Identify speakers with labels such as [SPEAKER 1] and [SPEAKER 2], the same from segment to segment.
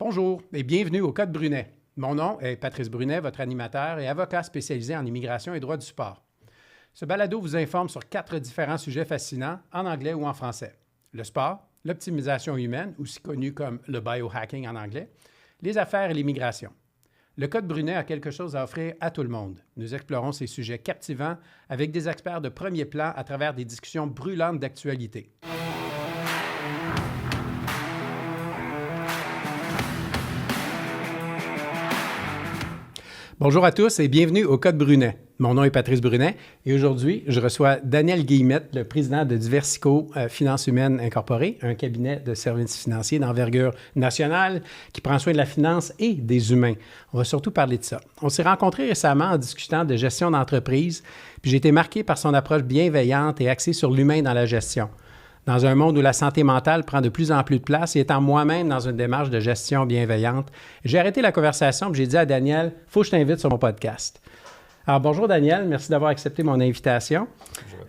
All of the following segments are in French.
[SPEAKER 1] Bonjour et bienvenue au Code Brunet. Mon nom est Patrice Brunet, votre animateur et avocat spécialisé en immigration et droit du sport. Ce balado vous informe sur 4 différents sujets fascinants en anglais ou en français. Le sport, l'optimisation humaine, aussi connu comme le biohacking en anglais, les affaires et l'immigration. Le Code Brunet a quelque chose à offrir à tout le monde. Nous explorons ces sujets captivants avec des experts de premier plan à travers des discussions brûlantes d'actualité. Bonjour à tous et bienvenue au Code Brunet. Mon nom est Patrice Brunet et aujourd'hui, je reçois Daniel Guillemette, le président de Diversico Finances Humaines Incorporées, un cabinet de services financiers d'envergure nationale qui prend soin de la finance et des humains. On va surtout parler de ça. On s'est rencontrés récemment en discutant de gestion d'entreprise, puis j'ai été marqué par son approche bienveillante et axée sur l'humain dans la gestion. Dans un monde où la santé mentale prend de plus en plus de place et étant moi-même dans une démarche de gestion bienveillante, j'ai arrêté la conversation et j'ai dit à Daniel, « Faut que je t'invite sur mon podcast. » Alors, bonjour Daniel, merci d'avoir accepté mon invitation.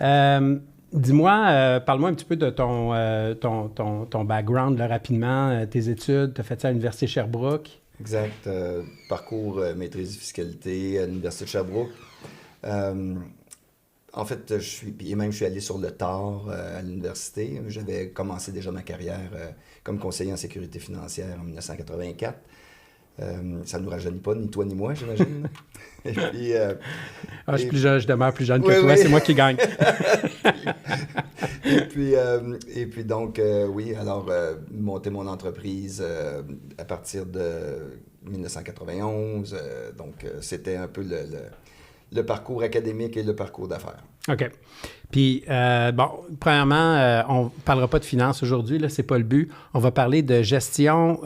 [SPEAKER 1] Dis-moi, parle-moi un petit peu de ton background là, rapidement, tes études, tu as fait ça à l'Université Sherbrooke.
[SPEAKER 2] Exact. Parcours maîtrise de fiscalité à l'Université de Sherbrooke. En fait, je suis allé sur le tard à l'université. J'avais commencé déjà ma carrière comme conseiller en sécurité financière en 1984. Ça ne nous rajeunit pas, ni toi ni moi, j'imagine. Et puis,
[SPEAKER 1] je suis plus jeune, je demeure plus jeune que toi, oui. C'est moi qui gagne.
[SPEAKER 2] et puis donc, monter mon entreprise à partir de 1991. C'était un peu le parcours académique et le parcours d'affaires.
[SPEAKER 1] OK. Puis, premièrement, on ne parlera pas de finances aujourd'hui, là, c'est pas le but. On va parler de gestion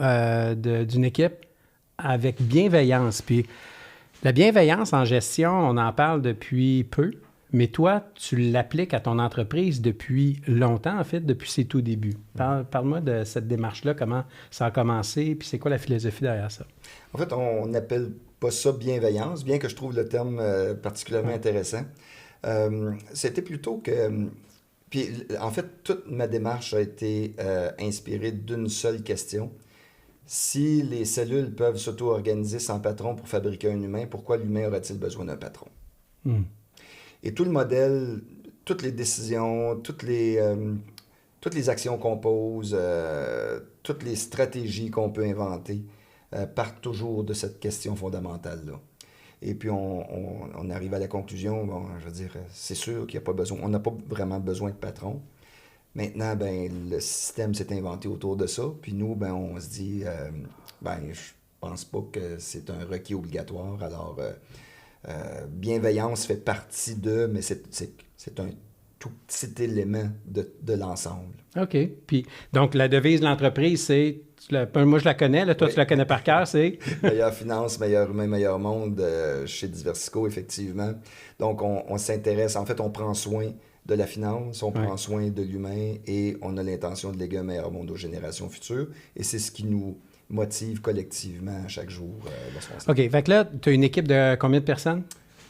[SPEAKER 1] d'une équipe avec bienveillance. Puis, la bienveillance en gestion, on en parle depuis peu, mais toi, tu l'appliques à ton entreprise depuis longtemps, en fait, depuis ses tout débuts. Parle-moi de cette démarche-là, comment ça a commencé, puis c'est quoi la philosophie derrière ça?
[SPEAKER 2] En fait, on n'appelle pas ça bienveillance, bien que je trouve le terme particulièrement intéressant. C'était plutôt que... Puis, en fait, toute ma démarche a été inspirée d'une seule question. Si les cellules peuvent s'auto-organiser sans patron pour fabriquer un humain, pourquoi l'humain aurait-il besoin d'un patron? Et tout le modèle, toutes les décisions, toutes les actions qu'on pose, toutes les stratégies qu'on peut inventer partent toujours de cette question fondamentale-là. Et puis, on arrive à la conclusion, c'est sûr qu'il n'y a pas besoin, on n'a pas vraiment besoin de patron. Maintenant, le système s'est inventé autour de ça. Puis nous, on se dit, je pense pas que c'est un requis obligatoire. Alors, bienveillance fait partie mais c'est un tout petit élément de l'ensemble.
[SPEAKER 1] OK. Puis, donc, la devise de l'entreprise, c'est, moi je la connais, là, toi oui. Tu la connais par cœur, c'est?
[SPEAKER 2] Meilleure finance, meilleur humain, meilleur monde chez Diversico, effectivement. Donc, on s'intéresse, en fait, on prend soin de la finance, on prend soin de l'humain et on a l'intention de léguer un meilleur monde aux générations futures. Et c'est ce qui nous motive collectivement à chaque jour.
[SPEAKER 1] OK. Fait que là, tu as une équipe de combien de personnes?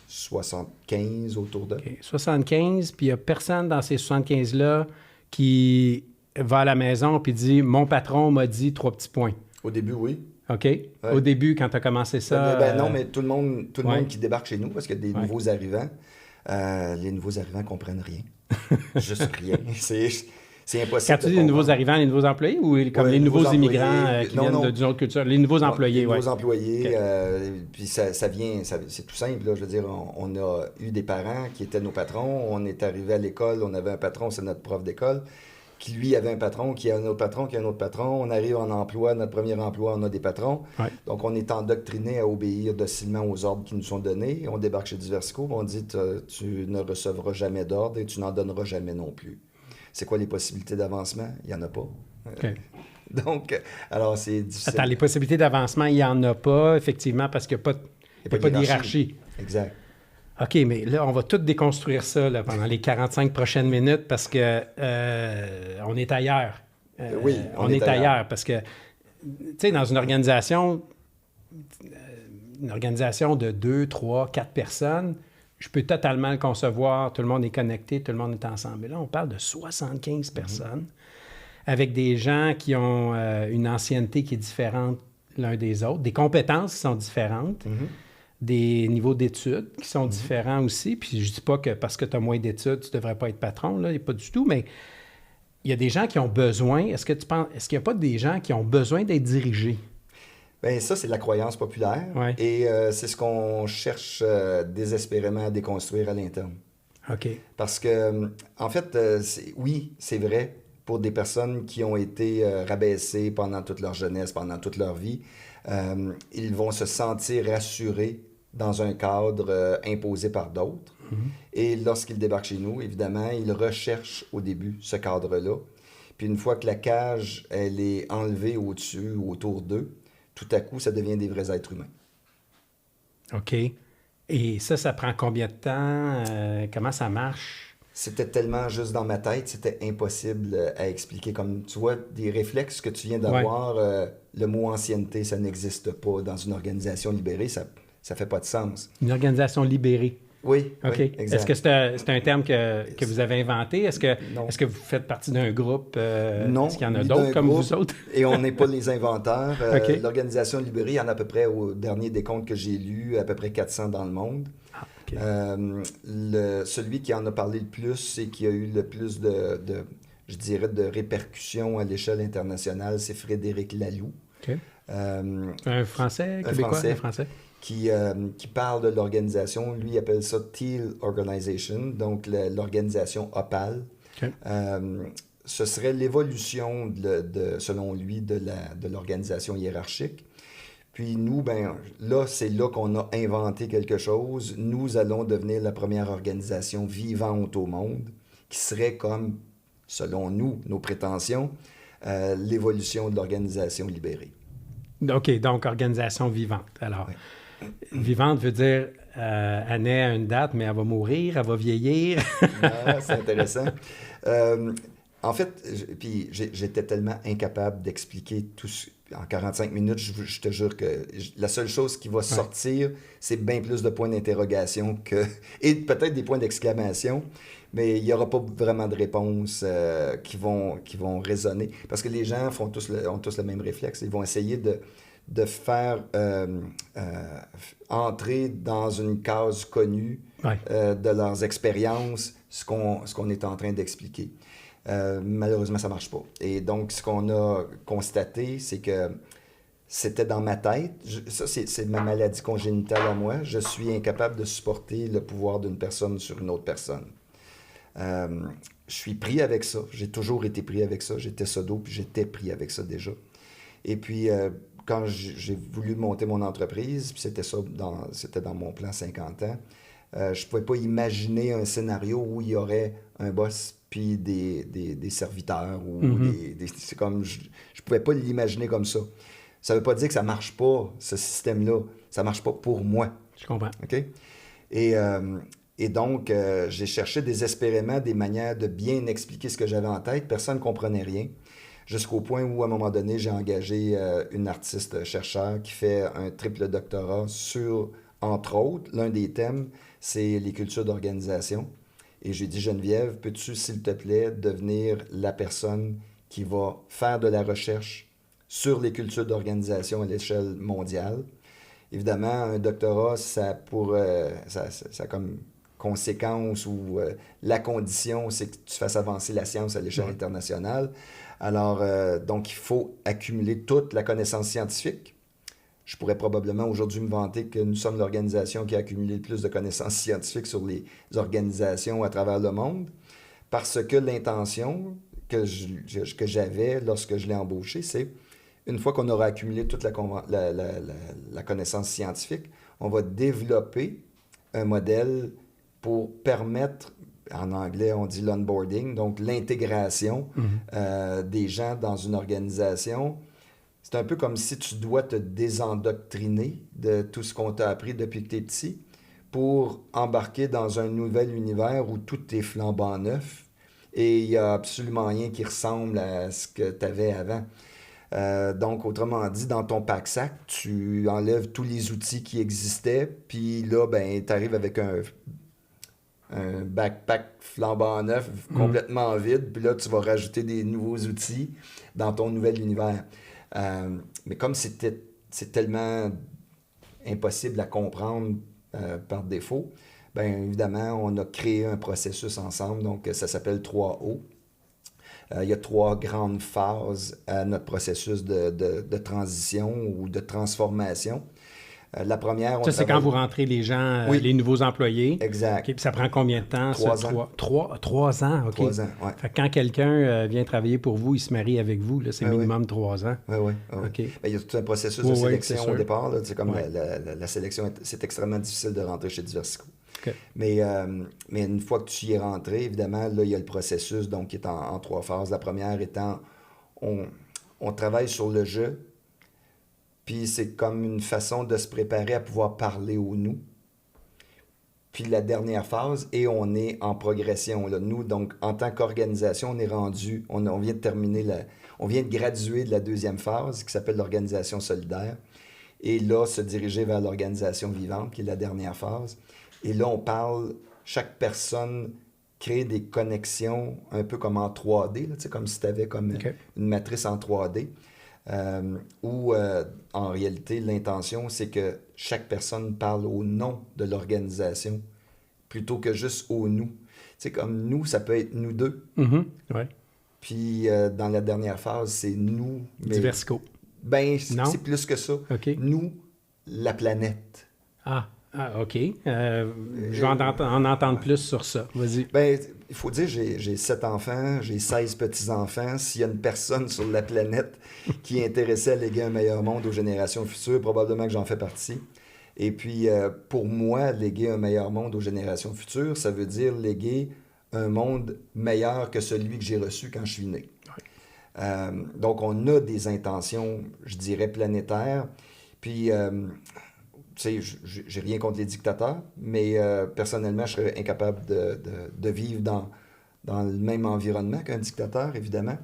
[SPEAKER 2] 75 autour de.
[SPEAKER 1] Okay. 75, puis il n'y a personne dans ces 75-là qui va à la maison puis dit « Mon patron m'a dit 3 petits points ».
[SPEAKER 2] Au début, oui.
[SPEAKER 1] OK. Ouais. Au début, quand tu as commencé ça...
[SPEAKER 2] Non, mais tout le monde qui débarque chez nous, parce qu'il y a des nouveaux arrivants, les nouveaux arrivants ne comprennent rien. Juste rien. C'est impossible.
[SPEAKER 1] Quand tu dis les nouveaux arrivants, les nouveaux employés ou comme les nouveaux immigrants qui viennent d'une autre culture? Les nouveaux employés,
[SPEAKER 2] oui. Les nouveaux employés. Puis ça vient, c'est tout simple. Là, je veux dire, on a eu des parents qui étaient nos patrons. On est arrivé à l'école, on avait un patron, c'est notre prof d'école, qui lui avait un patron, qui a un autre patron, qui a un autre patron. On arrive en emploi, notre premier emploi, on a des patrons. Ouais. Donc, on est endoctriné à obéir docilement aux ordres qui nous sont donnés. On débarque chez Diversico, on dit tu ne recevras jamais d'ordre et tu n'en donneras jamais non plus. C'est quoi les possibilités d'avancement? Il n'y en a pas.
[SPEAKER 1] Okay.
[SPEAKER 2] Donc, alors c'est difficile.
[SPEAKER 1] Attends, les possibilités d'avancement, il n'y en a pas, effectivement, parce qu'il n'y a pas de hiérarchie.
[SPEAKER 2] Exact.
[SPEAKER 1] OK, mais là, on va tout déconstruire ça là, pendant les 45 prochaines minutes parce que on est ailleurs.
[SPEAKER 2] Oui,
[SPEAKER 1] on est ailleurs parce que, tu sais, dans une organisation de 2, 3, 4 personnes, je peux totalement le concevoir, tout le monde est connecté, tout le monde est ensemble. Mais là, on parle de 75 personnes avec des gens qui ont une ancienneté qui est différente l'un des autres, des compétences qui sont différentes, des niveaux d'études qui sont différents aussi. Puis je dis pas que parce que tu as moins d'études, tu devrais pas être patron, là, pas du tout, mais il y a des gens qui ont besoin. Est-ce qu'il n'y a pas des gens qui ont besoin d'être dirigés?
[SPEAKER 2] Bien, ça, c'est la croyance populaire.
[SPEAKER 1] Ouais.
[SPEAKER 2] Et c'est ce qu'on cherche désespérément à déconstruire à l'interne.
[SPEAKER 1] OK.
[SPEAKER 2] Parce que, en fait, oui, c'est vrai, pour des personnes qui ont été rabaissées pendant toute leur jeunesse, pendant toute leur vie, ils vont se sentir rassurés dans un cadre imposé par d'autres. Et lorsqu'ils débarquent chez nous, évidemment, ils recherchent au début ce cadre-là. Puis une fois que la cage, elle est enlevée au-dessus ou autour d'eux, tout à coup, ça devient des vrais êtres humains.
[SPEAKER 1] OK. Et ça prend combien de temps? Comment ça marche?
[SPEAKER 2] C'était tellement juste dans ma tête, c'était impossible à expliquer. Comme tu vois, des réflexes que tu viens d'avoir, le mot ancienneté, ça n'existe pas dans une organisation libérée, ça fait pas de sens.
[SPEAKER 1] Une organisation libérée.
[SPEAKER 2] Oui,
[SPEAKER 1] OK.
[SPEAKER 2] oui, exact.
[SPEAKER 1] Est-ce que c'est un terme que vous avez inventé? Est-ce que vous faites partie d'un groupe?
[SPEAKER 2] Non.
[SPEAKER 1] Est-ce qu'il y en a
[SPEAKER 2] ni
[SPEAKER 1] d'autres
[SPEAKER 2] d'un
[SPEAKER 1] comme
[SPEAKER 2] groupe,
[SPEAKER 1] vous autres?
[SPEAKER 2] Et on n'est pas les inventeurs.
[SPEAKER 1] OK.
[SPEAKER 2] L'organisation libérée, il y en a à peu près, au dernier décompte que j'ai lu, à peu près 400 dans le monde.
[SPEAKER 1] Ah, OK.
[SPEAKER 2] Celui qui en a parlé le plus et qui a eu le plus je dirais, de répercussions à l'échelle internationale, c'est Frédéric Laloux.
[SPEAKER 1] OK. Un Français, Québécois? Un Français.
[SPEAKER 2] Qui parle de l'organisation. Lui, il appelle ça Teal Organization, donc l'organisation opale.
[SPEAKER 1] OK.
[SPEAKER 2] Ce serait l'évolution, selon lui, de l'organisation hiérarchique. Puis nous, ben là, c'est là qu'on a inventé quelque chose. Nous allons devenir la première organisation vivante au monde, qui serait comme, selon nous, nos prétentions, l'évolution de l'organisation libérée.
[SPEAKER 1] OK, donc organisation vivante. Alors,
[SPEAKER 2] Oui.
[SPEAKER 1] Vivante veut dire elle naît à une date, mais elle va mourir, elle va vieillir.
[SPEAKER 2] Ah, c'est intéressant. En fait, puis j'étais tellement incapable d'expliquer tout en 45 minutes. Je te jure que la seule chose qui va sortir, c'est bien plus de points d'interrogation et peut-être des points d'exclamation, mais il n'y aura pas vraiment de réponses qui vont résonner. Parce que les gens ont tous le même réflexe. Ils vont essayer de faire entrer dans une case connue de leurs expériences ce qu'on est en train d'expliquer. Malheureusement, ça ne marche pas. Et donc, ce qu'on a constaté, c'est que c'était dans ma tête. Ça, c'est ma maladie congénitale à moi. Je suis incapable de supporter le pouvoir d'une personne sur une autre personne. Je suis pris avec ça. J'ai toujours été pris avec ça. J'étais sodo, puis j'étais pris avec ça déjà. Et puis, quand j'ai voulu monter mon entreprise, puis c'était dans mon plan 50 ans, je ne pouvais pas imaginer un scénario où il y aurait un boss puis des serviteurs. C'est comme, je ne pouvais pas l'imaginer comme ça. Ça ne veut pas dire que ça ne marche pas, ce système-là. Ça ne marche pas pour moi.
[SPEAKER 1] Je comprends.
[SPEAKER 2] OK? Et donc, j'ai cherché désespérément des manières de bien expliquer ce que j'avais en tête. Personne ne comprenait rien. Jusqu'au point où, à un moment donné, j'ai engagé une artiste-chercheur qui fait un triple doctorat sur, entre autres, l'un des thèmes, c'est les cultures d'organisation. Et j'ai dit, Geneviève, peux-tu, s'il te plaît, devenir la personne qui va faire de la recherche sur les cultures d'organisation à l'échelle mondiale? Évidemment, un doctorat, ça a comme conséquence ou la condition, c'est que tu fasses avancer la science à l'échelle internationale. Alors, donc, il faut accumuler toute la connaissance scientifique. Je pourrais probablement aujourd'hui me vanter que nous sommes l'organisation qui a accumulé le plus de connaissances scientifiques sur les organisations à travers le monde, parce que l'intention que j'avais lorsque je l'ai embauché, c'est une fois qu'on aura accumulé toute la connaissance scientifique, on va développer un modèle pour permettre, en anglais on dit l'onboarding, donc l'intégration des gens dans une organisation. C'est un peu comme si tu dois te désendoctriner de tout ce qu'on t'a appris depuis que tu es petit pour embarquer dans un nouvel univers où tout est flambant neuf et il n'y a absolument rien qui ressemble à ce que tu avais avant. Donc, autrement dit, dans ton pack-sac, tu enlèves tous les outils qui existaient, puis là, ben, tu arrives avec un backpack flambant neuf, complètement vide, puis là, tu vas rajouter des nouveaux outils dans ton nouvel univers. Mais comme c'était c'est tellement impossible à comprendre par défaut, bien évidemment, on a créé un processus ensemble, donc ça s'appelle 3O. Il y a 3 grandes phases à notre processus de transition ou de transformation. La première, on
[SPEAKER 1] Ça, c'est
[SPEAKER 2] travaille...
[SPEAKER 1] quand vous rentrez les gens,
[SPEAKER 2] Oui,
[SPEAKER 1] les nouveaux employés.
[SPEAKER 2] exact.
[SPEAKER 1] OK, puis ça prend combien de temps?
[SPEAKER 2] 3 ans.
[SPEAKER 1] 3 ans, OK.
[SPEAKER 2] 3 ans, oui.
[SPEAKER 1] Fait que quand quelqu'un vient travailler pour vous, il se marie avec vous, là, c'est
[SPEAKER 2] Oui,
[SPEAKER 1] minimum 3 ans.
[SPEAKER 2] oui, oui.
[SPEAKER 1] OK.
[SPEAKER 2] Ben, il y a tout un processus
[SPEAKER 1] Oui,
[SPEAKER 2] de
[SPEAKER 1] oui,
[SPEAKER 2] sélection
[SPEAKER 1] c'est sûr.
[SPEAKER 2] au départ. Là. C'est comme
[SPEAKER 1] Ouais.
[SPEAKER 2] la sélection, c'est extrêmement difficile de rentrer chez Diversico.
[SPEAKER 1] OK.
[SPEAKER 2] Mais une fois que tu y es rentré, évidemment, là, il y a le processus donc, qui est en 3 phases. La première étant, on travaille sur le jeu, puis c'est comme une façon de se préparer à pouvoir parler au nous. Puis la dernière phase, et on est en progression. Là. Nous, donc, en tant qu'organisation, on est rendu, on vient de terminer, on vient de graduer de la 2e phase, qui s'appelle l'organisation solidaire. Et là, se diriger vers l'organisation vivante, qui est la dernière phase. Et là, on parle, chaque personne crée des connexions un peu comme en 3D, là, comme si tu avais comme une matrice en 3D. Où, en réalité, l'intention, c'est que chaque personne parle au nom de l'organisation plutôt que juste au nous. Tu sais, comme nous, ça peut être nous deux.
[SPEAKER 1] Mm-hmm. Ouais.
[SPEAKER 2] Puis, dans la dernière phase, c'est nous. Mais,
[SPEAKER 1] Diversico.
[SPEAKER 2] Ben,
[SPEAKER 1] Non?
[SPEAKER 2] c'est plus que ça.
[SPEAKER 1] OK.
[SPEAKER 2] Nous, la planète.
[SPEAKER 1] OK. Je vais en entendre plus sur ça. Vas-y.
[SPEAKER 2] Ben, il faut dire, j'ai 7 enfants, j'ai 16 petits-enfants. S'il y a une personne sur la planète qui est intéressée à léguer un meilleur monde aux générations futures, probablement que j'en fais partie. Et puis, pour moi, léguer un meilleur monde aux générations futures, ça veut dire léguer un monde meilleur que celui que j'ai reçu quand je suis né. Ouais. Donc, on a des intentions, je dirais, planétaires. Puis... tu sais, j'ai rien contre les dictateurs, mais personnellement, je serais incapable de vivre dans le même environnement qu'un dictateur, évidemment.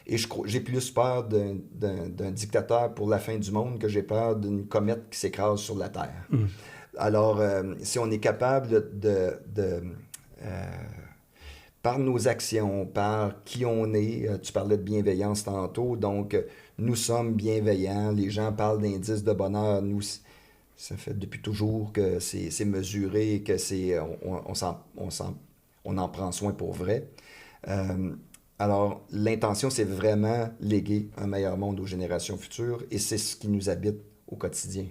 [SPEAKER 2] Et j'ai plus peur d'un dictateur pour la fin du monde que j'ai peur d'une comète qui s'écrase sur la Terre. Mm. Alors, si on est capable par nos actions, par qui on est, tu parlais de bienveillance tantôt, donc nous sommes bienveillants, les gens parlent d'indice de bonheur, nous... Ça fait depuis toujours que c'est mesuré et que on en prend soin pour vrai. Alors, l'intention, c'est vraiment léguer un meilleur monde aux générations futures et c'est ce qui nous habite au quotidien.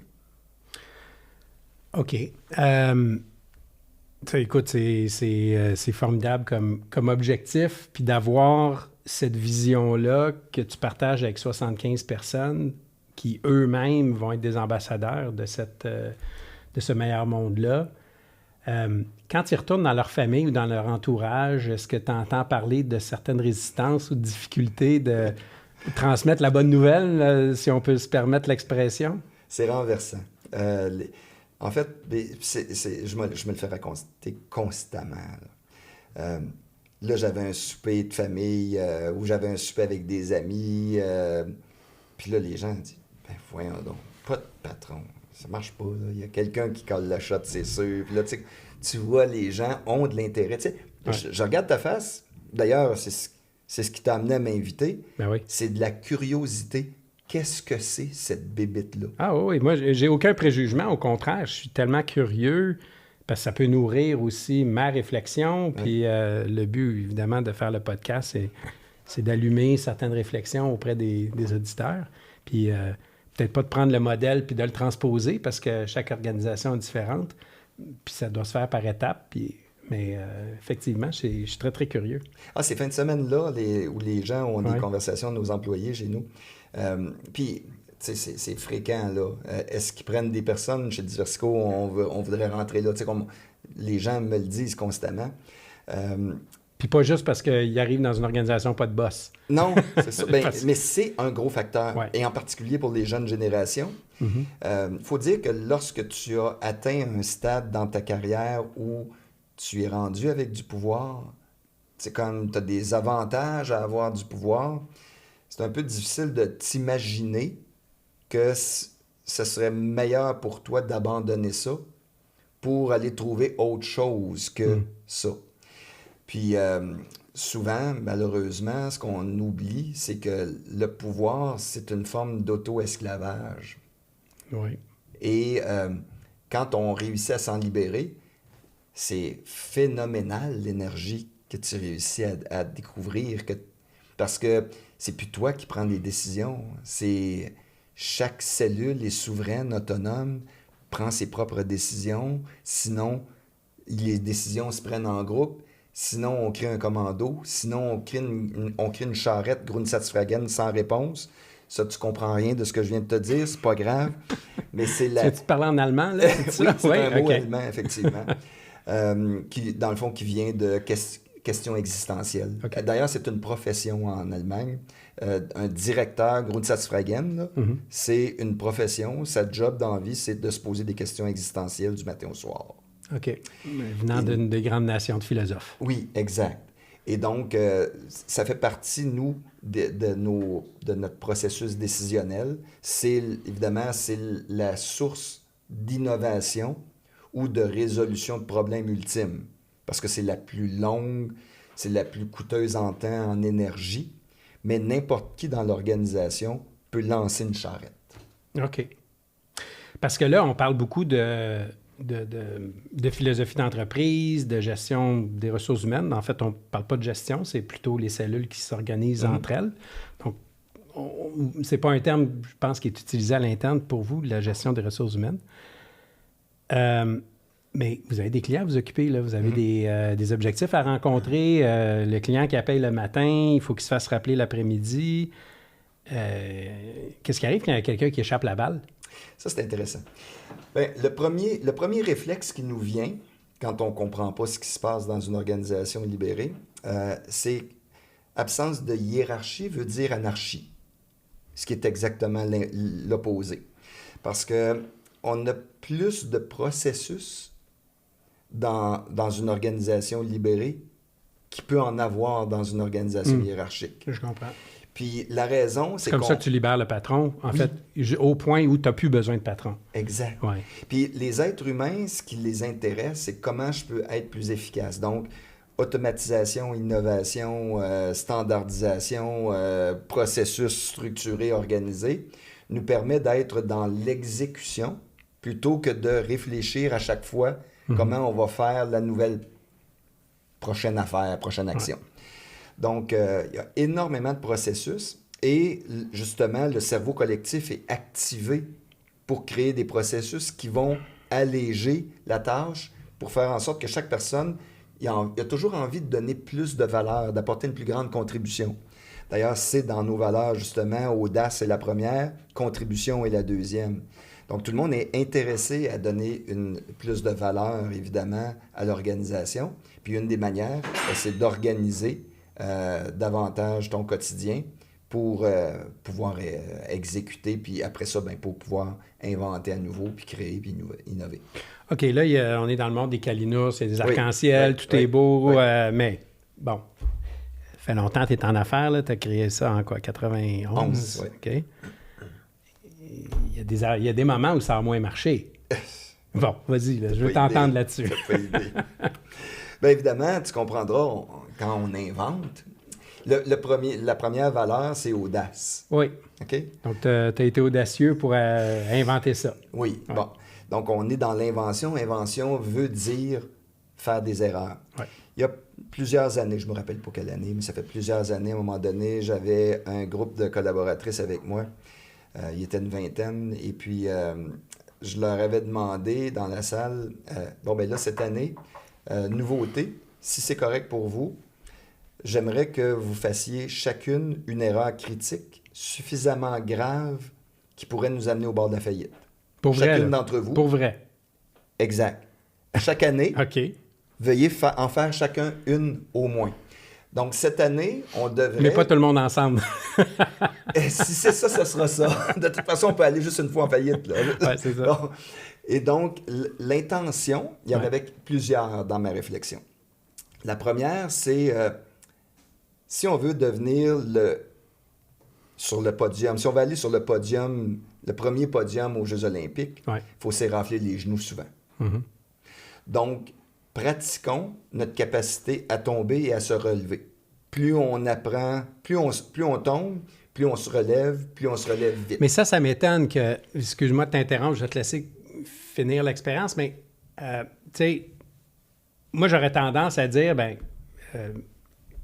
[SPEAKER 1] OK. Écoute, c'est formidable comme objectif, puis d'avoir cette vision-là que tu partages avec 75 personnes qui eux-mêmes vont être des ambassadeurs de ce meilleur monde-là. Quand ils retournent dans leur famille ou dans leur entourage, est-ce que tu entends parler de certaines résistances ou de difficultés de transmettre la bonne nouvelle, si on peut se permettre l'expression?
[SPEAKER 2] C'est renversant. En fait, je me le fais raconter constamment. Là, j'avais un souper de famille où j'avais un souper avec des amis. Puis là, les gens disent, ben voyons donc, pas de patron. Ça marche pas, là. Il y a quelqu'un qui colle la shot, c'est sûr. Puis là, tu vois, les gens ont de l'intérêt. Tu sais, ouais. Je regarde ta face. D'ailleurs, c'est ce qui t'a amené à m'inviter.
[SPEAKER 1] Ben oui.
[SPEAKER 2] C'est de la curiosité. Qu'est-ce que c'est, cette bébite-là?
[SPEAKER 1] Ah oui, moi, j'ai aucun préjugement. Au contraire, je suis tellement curieux parce que ça peut nourrir aussi ma réflexion. Puis le but, évidemment, de faire le podcast, c'est d'allumer certaines réflexions auprès des auditeurs. Puis peut-être pas de prendre le modèle puis de le transposer parce que chaque organisation est différente. Puis ça doit se faire par étapes. Mais effectivement, je suis très, très curieux.
[SPEAKER 2] Ah, ces fins de semaine-là où les gens ont des conversations de nos employés chez nous. Puis, tu sais, c'est fréquent, là. Est-ce qu'ils prennent des personnes chez Diversico, on voudrait rentrer là? Tu sais, comme les gens me le disent constamment.
[SPEAKER 1] Puis pas juste parce qu'ils arrivent dans une organisation pas de boss.
[SPEAKER 2] Non, c'est ça. Mais c'est un gros facteur. Ouais. Et en particulier pour les jeunes générations. Mm-hmm. Faut dire que lorsque tu as atteint un stade dans ta carrière où tu es rendu avec du pouvoir, c'est comme tu as des avantages à avoir du pouvoir, c'est un peu difficile de t'imaginer que ce serait meilleur pour toi d'abandonner ça pour aller trouver autre chose que ça. Puis souvent, malheureusement, ce qu'on oublie, c'est que le pouvoir, c'est une forme d'auto-esclavage.
[SPEAKER 1] Oui.
[SPEAKER 2] Et quand on réussit à s'en libérer, c'est phénoménal l'énergie que tu réussis à découvrir. Parce que c'est plus toi qui prends les décisions. C'est chaque cellule est souveraine, autonome, prend ses propres décisions. Sinon, les décisions se prennent en groupe. Sinon, on crée un commando. Sinon, on crée une charrette Grundsatzfragen sans réponse. Ça, tu comprends rien de ce que je viens de te dire, c'est pas grave. Mais c'est
[SPEAKER 1] Tu te parles en allemand, là? C'est
[SPEAKER 2] oui,
[SPEAKER 1] ça?
[SPEAKER 2] c'est un mot
[SPEAKER 1] OK.
[SPEAKER 2] allemand, effectivement. Qui, dans le fond, qui vient de questions existentielles.
[SPEAKER 1] OK.
[SPEAKER 2] D'ailleurs, c'est une profession en Allemagne. Un directeur Grundsatzfragen, là, c'est une profession. Sa job dans la vie, c'est de se poser des questions existentielles du matin au soir.
[SPEAKER 1] OK. Venant d'une des grandes nations de philosophes.
[SPEAKER 2] Oui, exact. Et donc, ça fait partie, nous, de notre processus décisionnel. Évidemment, c'est la source d'innovation ou de résolution de problèmes ultimes. Parce que c'est la plus longue, c'est la plus coûteuse en temps, en énergie. Mais n'importe qui dans l'organisation peut lancer une charrette.
[SPEAKER 1] OK. Parce que là, on parle beaucoup de philosophie d'entreprise, de gestion des ressources humaines. En fait, on ne parle pas de gestion, c'est plutôt les cellules qui s'organisent entre elles. Donc, ce n'est pas un terme, je pense, qui est utilisé à l'interne pour vous, la gestion des ressources humaines. Mais vous avez des clients à vous occuper, là. Vous avez des objectifs à rencontrer. Le client qui appelle le matin, il faut qu'il se fasse rappeler l'après-midi. Qu'est-ce qui arrive quand il y a quelqu'un qui échappe la balle?
[SPEAKER 2] Ça, c'est intéressant. Bien, le premier réflexe qui nous vient quand on ne comprend pas ce qui se passe dans une organisation libérée, c'est absence de hiérarchie veut dire anarchie, ce qui est exactement l'opposé. Parce qu'on a plus de processus dans une organisation libérée qu'il peut en avoir dans une organisation hiérarchique.
[SPEAKER 1] Je comprends.
[SPEAKER 2] Puis la raison, c'est
[SPEAKER 1] comme ça que tu libères le patron, en fait, au point où tu n'as plus besoin de patron.
[SPEAKER 2] Exact.
[SPEAKER 1] Ouais.
[SPEAKER 2] Puis les êtres humains, ce qui les intéresse, c'est comment je peux être plus efficace. Donc, automatisation, innovation, standardisation, processus structuré, organisé, nous permet d'être dans l'exécution plutôt que de réfléchir à chaque fois comment on va faire la nouvelle prochaine affaire, prochaine action. Ouais. Donc, il y a énormément de processus et justement, le cerveau collectif est activé pour créer des processus qui vont alléger la tâche pour faire en sorte que chaque personne il a toujours envie de donner plus de valeur, d'apporter une plus grande contribution. D'ailleurs, c'est dans nos valeurs, justement, audace est la première, contribution est la deuxième. Donc, tout le monde est intéressé à donner plus de valeur, évidemment, à l'organisation. Puis, une des manières, c'est d'organiser davantage ton quotidien pour pouvoir exécuter, puis après ça, pour pouvoir inventer à nouveau, puis créer, puis innover.
[SPEAKER 1] OK, là, on est dans le monde des Calinours, il y a des arcs-en-ciel, tout est beau, mais bon, ça fait longtemps que tu es en affaires, tu as créé ça en quoi, 91? OK. Il y a des moments où ça a moins marché. Bon, vas-y, là, je veux t'entendre là-dessus.
[SPEAKER 2] Bien évidemment, tu comprendras, quand on invente, la première valeur, c'est audace.
[SPEAKER 1] Oui.
[SPEAKER 2] OK?
[SPEAKER 1] Donc, tu as été audacieux pour inventer ça.
[SPEAKER 2] Oui. Ouais. Bon. Donc, on est dans l'invention. Invention veut dire faire des erreurs.
[SPEAKER 1] Ouais.
[SPEAKER 2] Il y a plusieurs années, je ne me rappelle pas quelle année, mais ça fait plusieurs années, à un moment donné, j'avais un groupe de collaboratrices avec moi. Il était une vingtaine. Et puis, je leur avais demandé dans la salle, là, cette année, nouveauté, si c'est correct pour vous, j'aimerais que vous fassiez chacune une erreur critique suffisamment grave qui pourrait nous amener au bord de la faillite.
[SPEAKER 1] Pour vrai,
[SPEAKER 2] chacune d'entre vous.
[SPEAKER 1] Pour vrai.
[SPEAKER 2] Exact. Chaque année,
[SPEAKER 1] OK.
[SPEAKER 2] Veuillez en faire chacun une au moins. Donc, cette année, on devrait...
[SPEAKER 1] Mais pas tout le monde ensemble.
[SPEAKER 2] Si c'est ça, ce sera ça. De toute façon, on peut aller juste une fois en faillite.
[SPEAKER 1] Oui, c'est ça.
[SPEAKER 2] Bon. Et donc, l'intention, il y en avait plusieurs dans ma réflexion. La première, c'est si on veut devenir sur le podium, si on veut aller sur le podium, le premier podium aux Jeux olympiques, il faut s'érafler les genoux souvent.
[SPEAKER 1] Mm-hmm.
[SPEAKER 2] Donc, pratiquons notre capacité à tomber et à se relever. Plus on apprend, plus on tombe, plus on se relève vite.
[SPEAKER 1] Mais ça m'étonne que, excuse-moi de t'interrompre, je vais te laisser finir l'expérience, mais tu sais, moi j'aurais tendance à dire,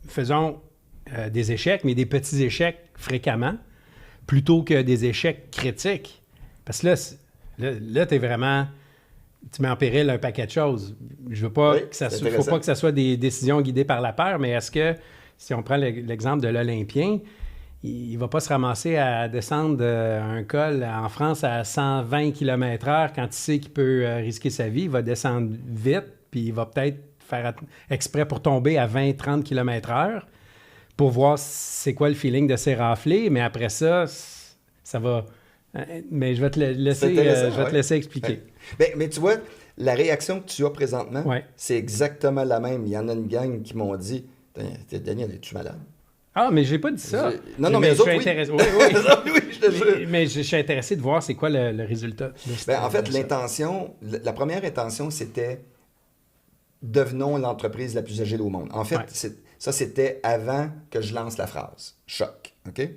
[SPEAKER 1] faisons des échecs, mais des petits échecs fréquemment, plutôt que des échecs critiques. Parce que là tu es vraiment... Tu mets en péril un paquet de choses. Je veux pas faut pas que ça soit des décisions guidées par la peur, mais est-ce que, si on prend l'exemple de l'Olympien, il ne va pas se ramasser à descendre un col en France à 120 km/h quand il sait qu'il peut risquer sa vie. Il va descendre vite, puis il va peut-être faire exprès pour tomber à 20-30 km/h pour voir c'est quoi le feeling de s'érafler, mais après ça, ça va... Mais je vais te laisser expliquer.
[SPEAKER 2] Ouais. Mais tu vois, la réaction que tu as présentement, c'est exactement la même. Il y en a une gang qui m'ont dit « Daniel, es-tu malade? »
[SPEAKER 1] Ah, mais j'ai pas dit ça.
[SPEAKER 2] Non, mais eux autres,
[SPEAKER 1] oui.
[SPEAKER 2] Oui, je te jure.
[SPEAKER 1] Mais je suis intéressé de voir c'est quoi le résultat.
[SPEAKER 2] En fait, la première intention, c'était « Devenons l'entreprise la plus agile au monde ». En fait, ça, c'était avant que je lance la phrase. Choc, OK?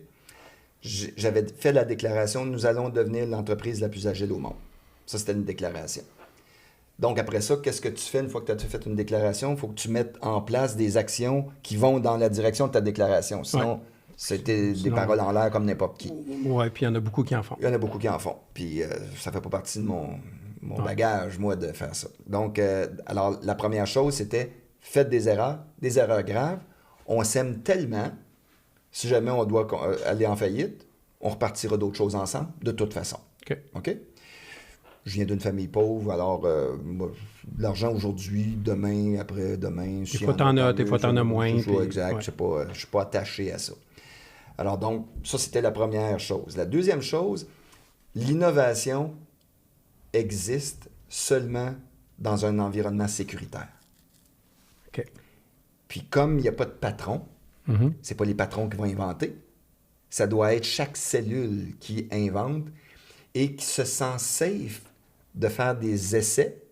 [SPEAKER 2] J'avais fait la déclaration « Nous allons devenir l'entreprise la plus agile au monde ». Ça, c'était une déclaration. Donc, après ça, qu'est-ce que tu fais une fois que tu as fait une déclaration? Il faut que tu mettes en place des actions qui vont dans la direction de ta déclaration. Sinon, c'était des paroles en l'air comme n'importe qui.
[SPEAKER 1] Oui, puis il y en a beaucoup qui en font.
[SPEAKER 2] Il y en a beaucoup qui en font. Puis ça fait pas partie de mon bagage, moi, de faire ça. Donc, alors, la première chose, c'était faites des erreurs graves. On s'aime tellement, si jamais on doit aller en faillite, on repartira d'autres choses ensemble, de toute façon. OK? Je viens d'une famille pauvre, alors l'argent aujourd'hui, demain, après-demain...
[SPEAKER 1] Des fois, t'en as moins.
[SPEAKER 2] Exact, je ne suis pas attaché à ça. Alors donc, ça, c'était la première chose. La deuxième chose, l'innovation existe seulement dans un environnement sécuritaire.
[SPEAKER 1] OK.
[SPEAKER 2] Puis comme il n'y a pas de patron, c'est pas les patrons qui vont inventer, ça doit être chaque cellule qui invente et qui se sent safe de faire des essais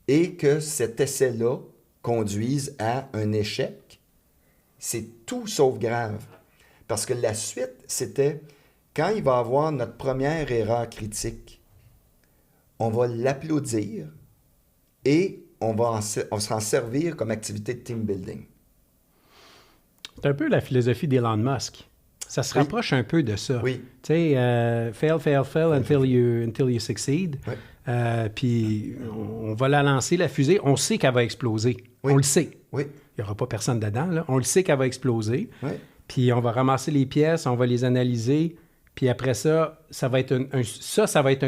[SPEAKER 2] et que cet essai-là conduise à un échec, c'est tout sauf grave. Parce que la suite, c'était quand il va avoir notre première erreur critique, on va l'applaudir et on va s'en servir comme activité de team building.
[SPEAKER 1] C'est un peu la philosophie d'Elon Musk. Ça se rapproche un peu de ça.
[SPEAKER 2] Oui.
[SPEAKER 1] Tu sais, fail until you succeed.
[SPEAKER 2] Oui.
[SPEAKER 1] Puis on va la lancer, la fusée. On sait qu'elle va exploser.
[SPEAKER 2] Oui.
[SPEAKER 1] On le sait.
[SPEAKER 2] Oui.
[SPEAKER 1] Il n'y aura pas personne dedans, là. On le sait qu'elle va exploser.
[SPEAKER 2] Oui.
[SPEAKER 1] Puis on va ramasser les pièces, on va les analyser. Puis après ça, ça va être un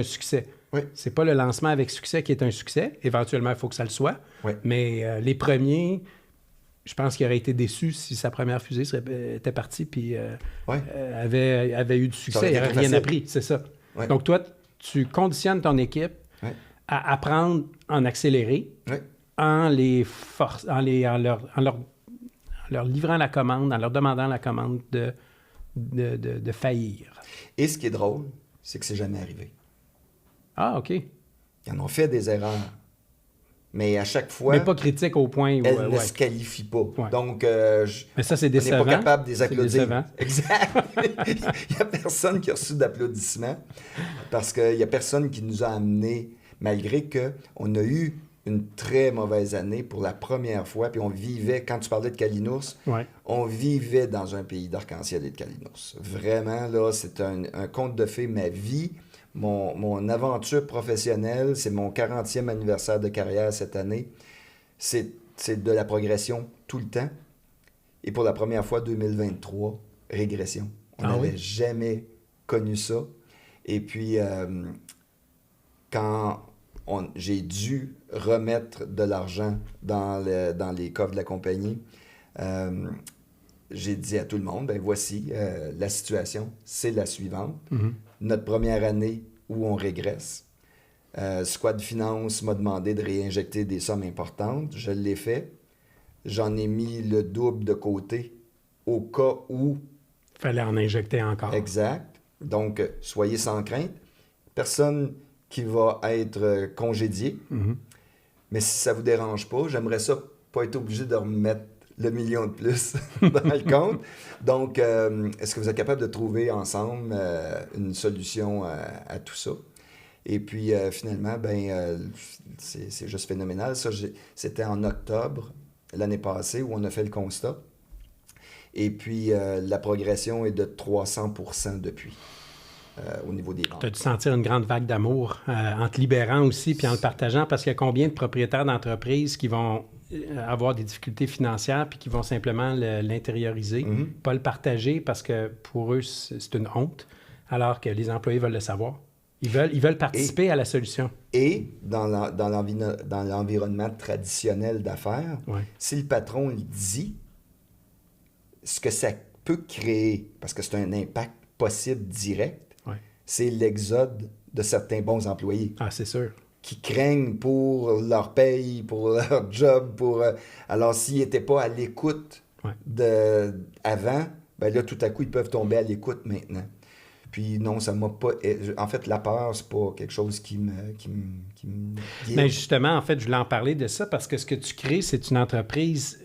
[SPEAKER 1] succès.
[SPEAKER 2] Oui.
[SPEAKER 1] C'est pas le lancement avec succès qui est un succès. Éventuellement, il faut que ça le soit.
[SPEAKER 2] Oui.
[SPEAKER 1] Mais les premiers... Je pense qu'il aurait été déçu si sa première fusée était partie puis avait eu du succès. Il n'aurait rien appris, c'est ça.
[SPEAKER 2] Ouais.
[SPEAKER 1] Donc, toi, tu conditionnes ton équipe à apprendre en accéléré en leur livrant la commande, en leur demandant la commande de faillir.
[SPEAKER 2] Et ce qui est drôle, c'est que c'est jamais arrivé.
[SPEAKER 1] Ah, OK.
[SPEAKER 2] Ils en ont fait des erreurs. Mais à chaque fois...
[SPEAKER 1] Mais pas critique au point où...
[SPEAKER 2] Elles ne se qualifient pas.
[SPEAKER 1] Ouais.
[SPEAKER 2] Donc,
[SPEAKER 1] mais ça, c'est
[SPEAKER 2] on
[SPEAKER 1] décevant.
[SPEAKER 2] n'est pas capable de les applaudir.
[SPEAKER 1] Décevant.
[SPEAKER 2] Exact. Il n'y a personne qui a reçu d'applaudissements parce qu'il n'y a personne qui nous a amenés, malgré qu'on a eu une très mauvaise année pour la première fois, puis on vivait, quand tu parlais de Kalinours, on vivait dans un pays d'arc-en-ciel et de Kalinours. Vraiment, là, c'est un conte de fées, ma vie... Mon aventure professionnelle, c'est mon 40e anniversaire de carrière cette année. C'est de la progression tout le temps. Et pour la première fois, 2023, régression. On n'avait jamais connu ça. Et puis, quand j'ai dû remettre de l'argent dans les coffres de la compagnie, j'ai dit à tout le monde, voici la situation, c'est la suivante. Notre première année où on régresse. Squad Finance m'a demandé de réinjecter des sommes importantes. Je l'ai fait. J'en ai mis le double de côté au cas où...
[SPEAKER 1] Fallait en injecter encore.
[SPEAKER 2] Exact. Donc, soyez sans crainte. Personne qui va être congédié. Mais si ça vous dérange pas, j'aimerais ça pas être obligé de remettre le million de plus dans le compte. Donc, est-ce que vous êtes capable de trouver ensemble une solution à tout ça? Et puis, finalement, c'est juste phénoménal. Ça, c'était en octobre l'année passée où on a fait le constat. Et puis, la progression est de 300% depuis, au niveau des ventes.
[SPEAKER 1] Tu as dû sentir une grande vague d'amour en te libérant aussi puis en le partageant, parce qu'il y a combien de propriétaires d'entreprises qui vont avoir des difficultés financières puis qui vont simplement l'intérioriser, pas le partager parce que pour eux, c'est une honte, alors que les employés veulent le savoir. Ils veulent participer à la solution.
[SPEAKER 2] Et dans l'environnement traditionnel d'affaires, si le patron le dit, ce que ça peut créer, parce que c'est un impact possible direct, c'est l'exode de certains bons employés.
[SPEAKER 1] Ah, c'est sûr.
[SPEAKER 2] Qui craignent pour leur paye, pour leur job. Alors, s'ils n'étaient pas à l'écoute avant, ben là, tout à coup, ils peuvent tomber à l'écoute maintenant. Puis non, ça m'a pas... En fait, la peur, c'est pas quelque chose qui me
[SPEAKER 1] Mais justement, en fait, je voulais en parler de ça parce que ce que tu crées, c'est une entreprise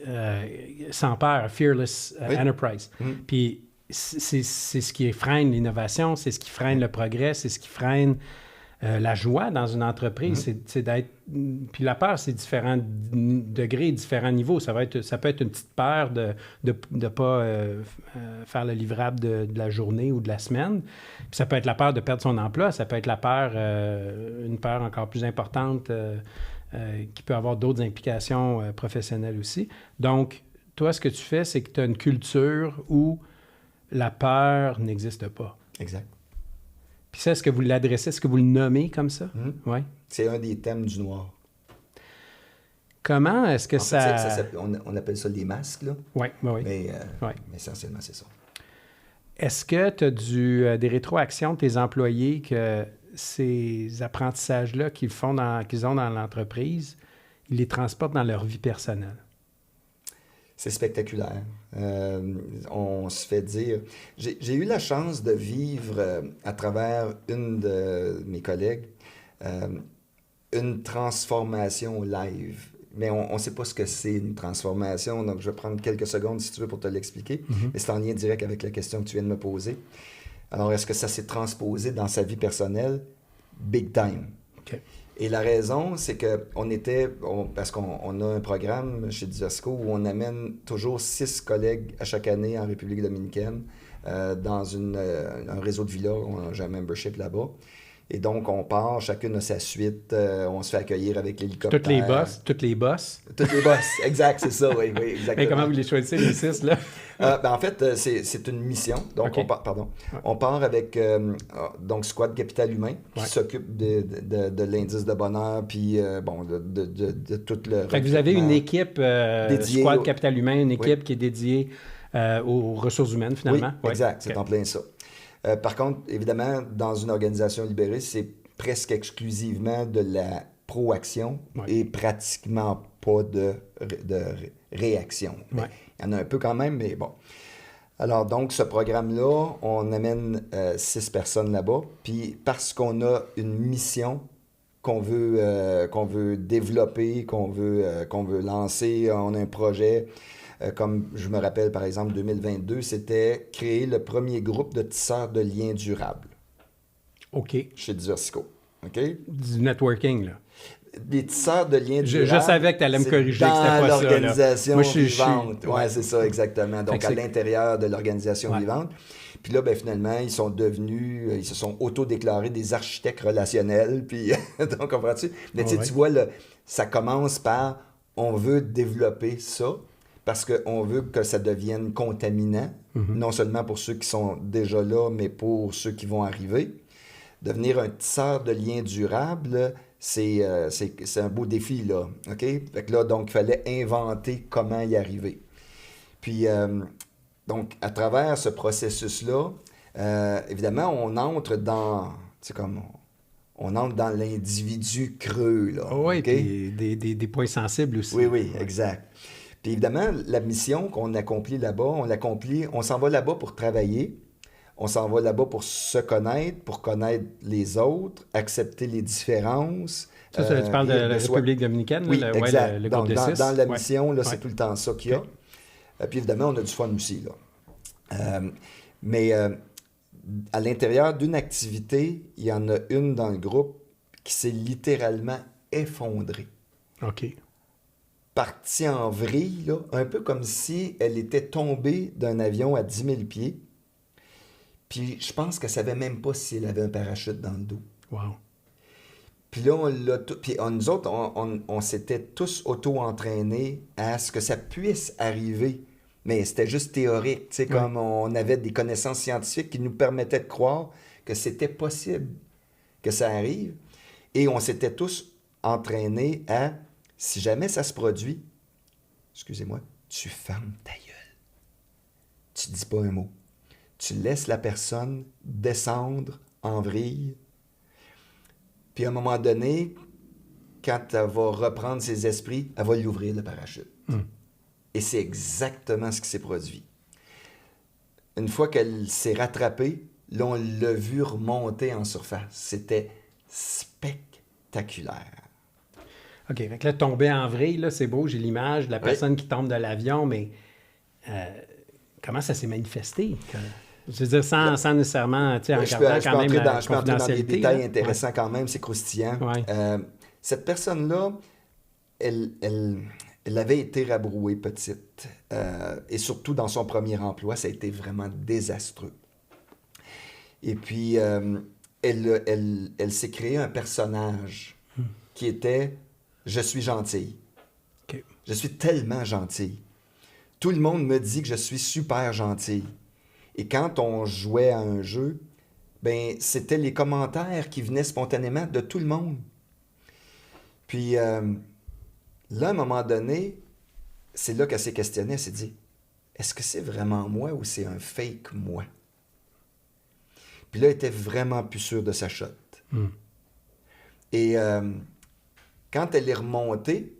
[SPEAKER 1] sans peur, Fearless Enterprise. Puis c'est ce qui freine l'innovation, c'est ce qui freine le progrès, c'est ce qui freine la joie dans une entreprise. C'est d'être... Puis la peur, c'est différents degrés, différents niveaux. Ça peut être une petite peur de ne pas faire le livrable de la journée ou de la semaine. Puis ça peut être la peur de perdre son emploi. Ça peut être la peur, une peur encore plus importante qui peut avoir d'autres implications professionnelles aussi. Donc, toi, ce que tu fais, c'est que tu as une culture où la peur n'existe pas.
[SPEAKER 2] Exact.
[SPEAKER 1] Puis ça, est-ce que vous l'adressez, est-ce que vous le nommez comme ça? Oui.
[SPEAKER 2] C'est un des thèmes du noir.
[SPEAKER 1] Comment est-ce que
[SPEAKER 2] on appelle ça les masques, là.
[SPEAKER 1] Oui.
[SPEAKER 2] Mais essentiellement, c'est ça.
[SPEAKER 1] Est-ce que tu as des rétroactions de tes employés que ces apprentissages-là qu'ils ont dans l'entreprise, ils les transportent dans leur vie personnelle?
[SPEAKER 2] C'est spectaculaire. On se fait dire... J'ai eu la chance de vivre à travers une de mes collègues une transformation live. Mais on ne sait pas ce que c'est une transformation, donc je vais prendre quelques secondes si tu veux pour te l'expliquer. Mais c'est en lien direct avec la question que tu viens de me poser. Alors, est-ce que ça s'est transposé dans sa vie personnelle? Big time.
[SPEAKER 1] OK.
[SPEAKER 2] Et la raison, c'est parce qu'on a un programme chez Diversico où on amène toujours 6 collègues à chaque année en République dominicaine dans un réseau de villas, j'ai un membership là-bas. Et donc, on part, chacune a sa suite, on se fait accueillir avec l'hélicoptère.
[SPEAKER 1] Toutes les bosses? Toutes les bosses,
[SPEAKER 2] exact, c'est ça, oui, exactement.
[SPEAKER 1] Mais comment vous les choisissez, les 6, là?
[SPEAKER 2] En fait, c'est une mission. Donc, on part avec Squad Capital Humain qui s'occupe de l'indice de bonheur, puis de tout le...
[SPEAKER 1] Fait que vous avez une équipe Squad Capital Humain, une équipe qui est dédiée aux ressources humaines, finalement?
[SPEAKER 2] Oui, exact, c'est en plein ça. Par contre, évidemment, dans une organisation libérée, c'est presque exclusivement de la proaction et pratiquement pas de réaction. Il y en a un peu quand même, mais bon. Alors, donc, ce programme-là, on amène 6 personnes là-bas. Puis, parce qu'on a une mission qu'on veut développer, qu'on veut lancer, on a un projet... comme je me rappelle, par exemple, 2022, c'était créer le premier groupe de tisseurs de liens durables.
[SPEAKER 1] OK.
[SPEAKER 2] Chez Diversico. OK?
[SPEAKER 1] Du networking, là.
[SPEAKER 2] Des tisseurs de liens durables.
[SPEAKER 1] Je savais que tu allais me corriger, que c'était pas ça.
[SPEAKER 2] Dans l'organisation vivante.
[SPEAKER 1] Oui,
[SPEAKER 2] c'est ça, exactement. Donc, à l'intérieur de l'organisation vivante. Puis là, finalement, ils se sont autodéclarés des architectes relationnels. Puis, donc, comprends-tu? Mais tu vois, ça commence par, on veut développer ça. Parce qu'on veut que ça devienne contaminant, non seulement pour ceux qui sont déjà là, mais pour ceux qui vont arriver. Devenir un tisseur de liens durables, c'est un beau défi, là. OK? Fait que là, donc, il fallait inventer comment y arriver. Puis, donc, à travers ce processus-là, évidemment, on entre dans... C'est comme... On entre dans l'individu creux, là.
[SPEAKER 1] Oui,
[SPEAKER 2] okay?
[SPEAKER 1] Puis des points sensibles aussi.
[SPEAKER 2] Oui, exact. Puis évidemment, la mission qu'on accomplit là-bas, on s'en va là-bas pour travailler, on s'en va là-bas pour se connaître, pour connaître les autres, accepter les différences,
[SPEAKER 1] Tu parles de la République dominicaine,
[SPEAKER 2] oui,
[SPEAKER 1] là,
[SPEAKER 2] exact.
[SPEAKER 1] le
[SPEAKER 2] Donc,
[SPEAKER 1] groupe de 6.
[SPEAKER 2] dans la mission, là, c'est tout le temps ça qu'il y a.
[SPEAKER 1] OK.
[SPEAKER 2] Puis évidemment, on a du fun aussi, là. Mais à l'intérieur d'une activité, il y en a une dans le groupe qui s'est littéralement effondrée.
[SPEAKER 1] OK.
[SPEAKER 2] Partie en vrille, là, un peu comme si elle était tombée d'un avion à 10 000 pieds. Puis je pense qu'elle ne savait même pas si elle avait un parachute dans le dos.
[SPEAKER 1] Wow.
[SPEAKER 2] Puis là, nous autres, on s'était tous auto-entraînés à ce que ça puisse arriver. Mais c'était juste théorique, tu sais, comme on avait des connaissances scientifiques qui nous permettaient de croire que c'était possible que ça arrive. Et on s'était tous entraînés à, si jamais ça se produit, excusez-moi, tu fermes ta gueule. Tu dis pas un mot. Tu laisses la personne descendre en vrille. Puis à un moment donné, quand elle va reprendre ses esprits, elle va lui ouvrir le parachute. Et c'est exactement ce qui s'est produit. Une fois qu'elle s'est rattrapée, là, on l'a vu remonter en surface. C'était spectaculaire.
[SPEAKER 1] OK. Fait que là, tomber en vrille, là, c'est beau, j'ai l'image de la personne qui tombe de l'avion, mais comment ça s'est manifesté? Je veux dire, sans nécessairement, tu sais, en gardant quand même la confidentialité. Je peux entrer dans des détails
[SPEAKER 2] intéressants quand même, c'est croustillant.
[SPEAKER 1] Ouais.
[SPEAKER 2] Cette personne-là, elle avait été rabrouée petite. Et surtout dans son premier emploi, ça a été vraiment désastreux. Et puis, elle s'est créée un personnage qui était « Je suis gentille.
[SPEAKER 1] Okay.
[SPEAKER 2] Je suis tellement gentille. Tout le monde me dit que je suis super gentille. » Et quand on jouait à un jeu, ben c'était les commentaires qui venaient spontanément de tout le monde. Puis là, à un moment donné, c'est là qu'elle s'est questionnée, elle s'est dit, est-ce que c'est vraiment moi ou c'est un fake moi? Puis là, elle était vraiment plus sûre de sa shot. Et quand elle est remontée,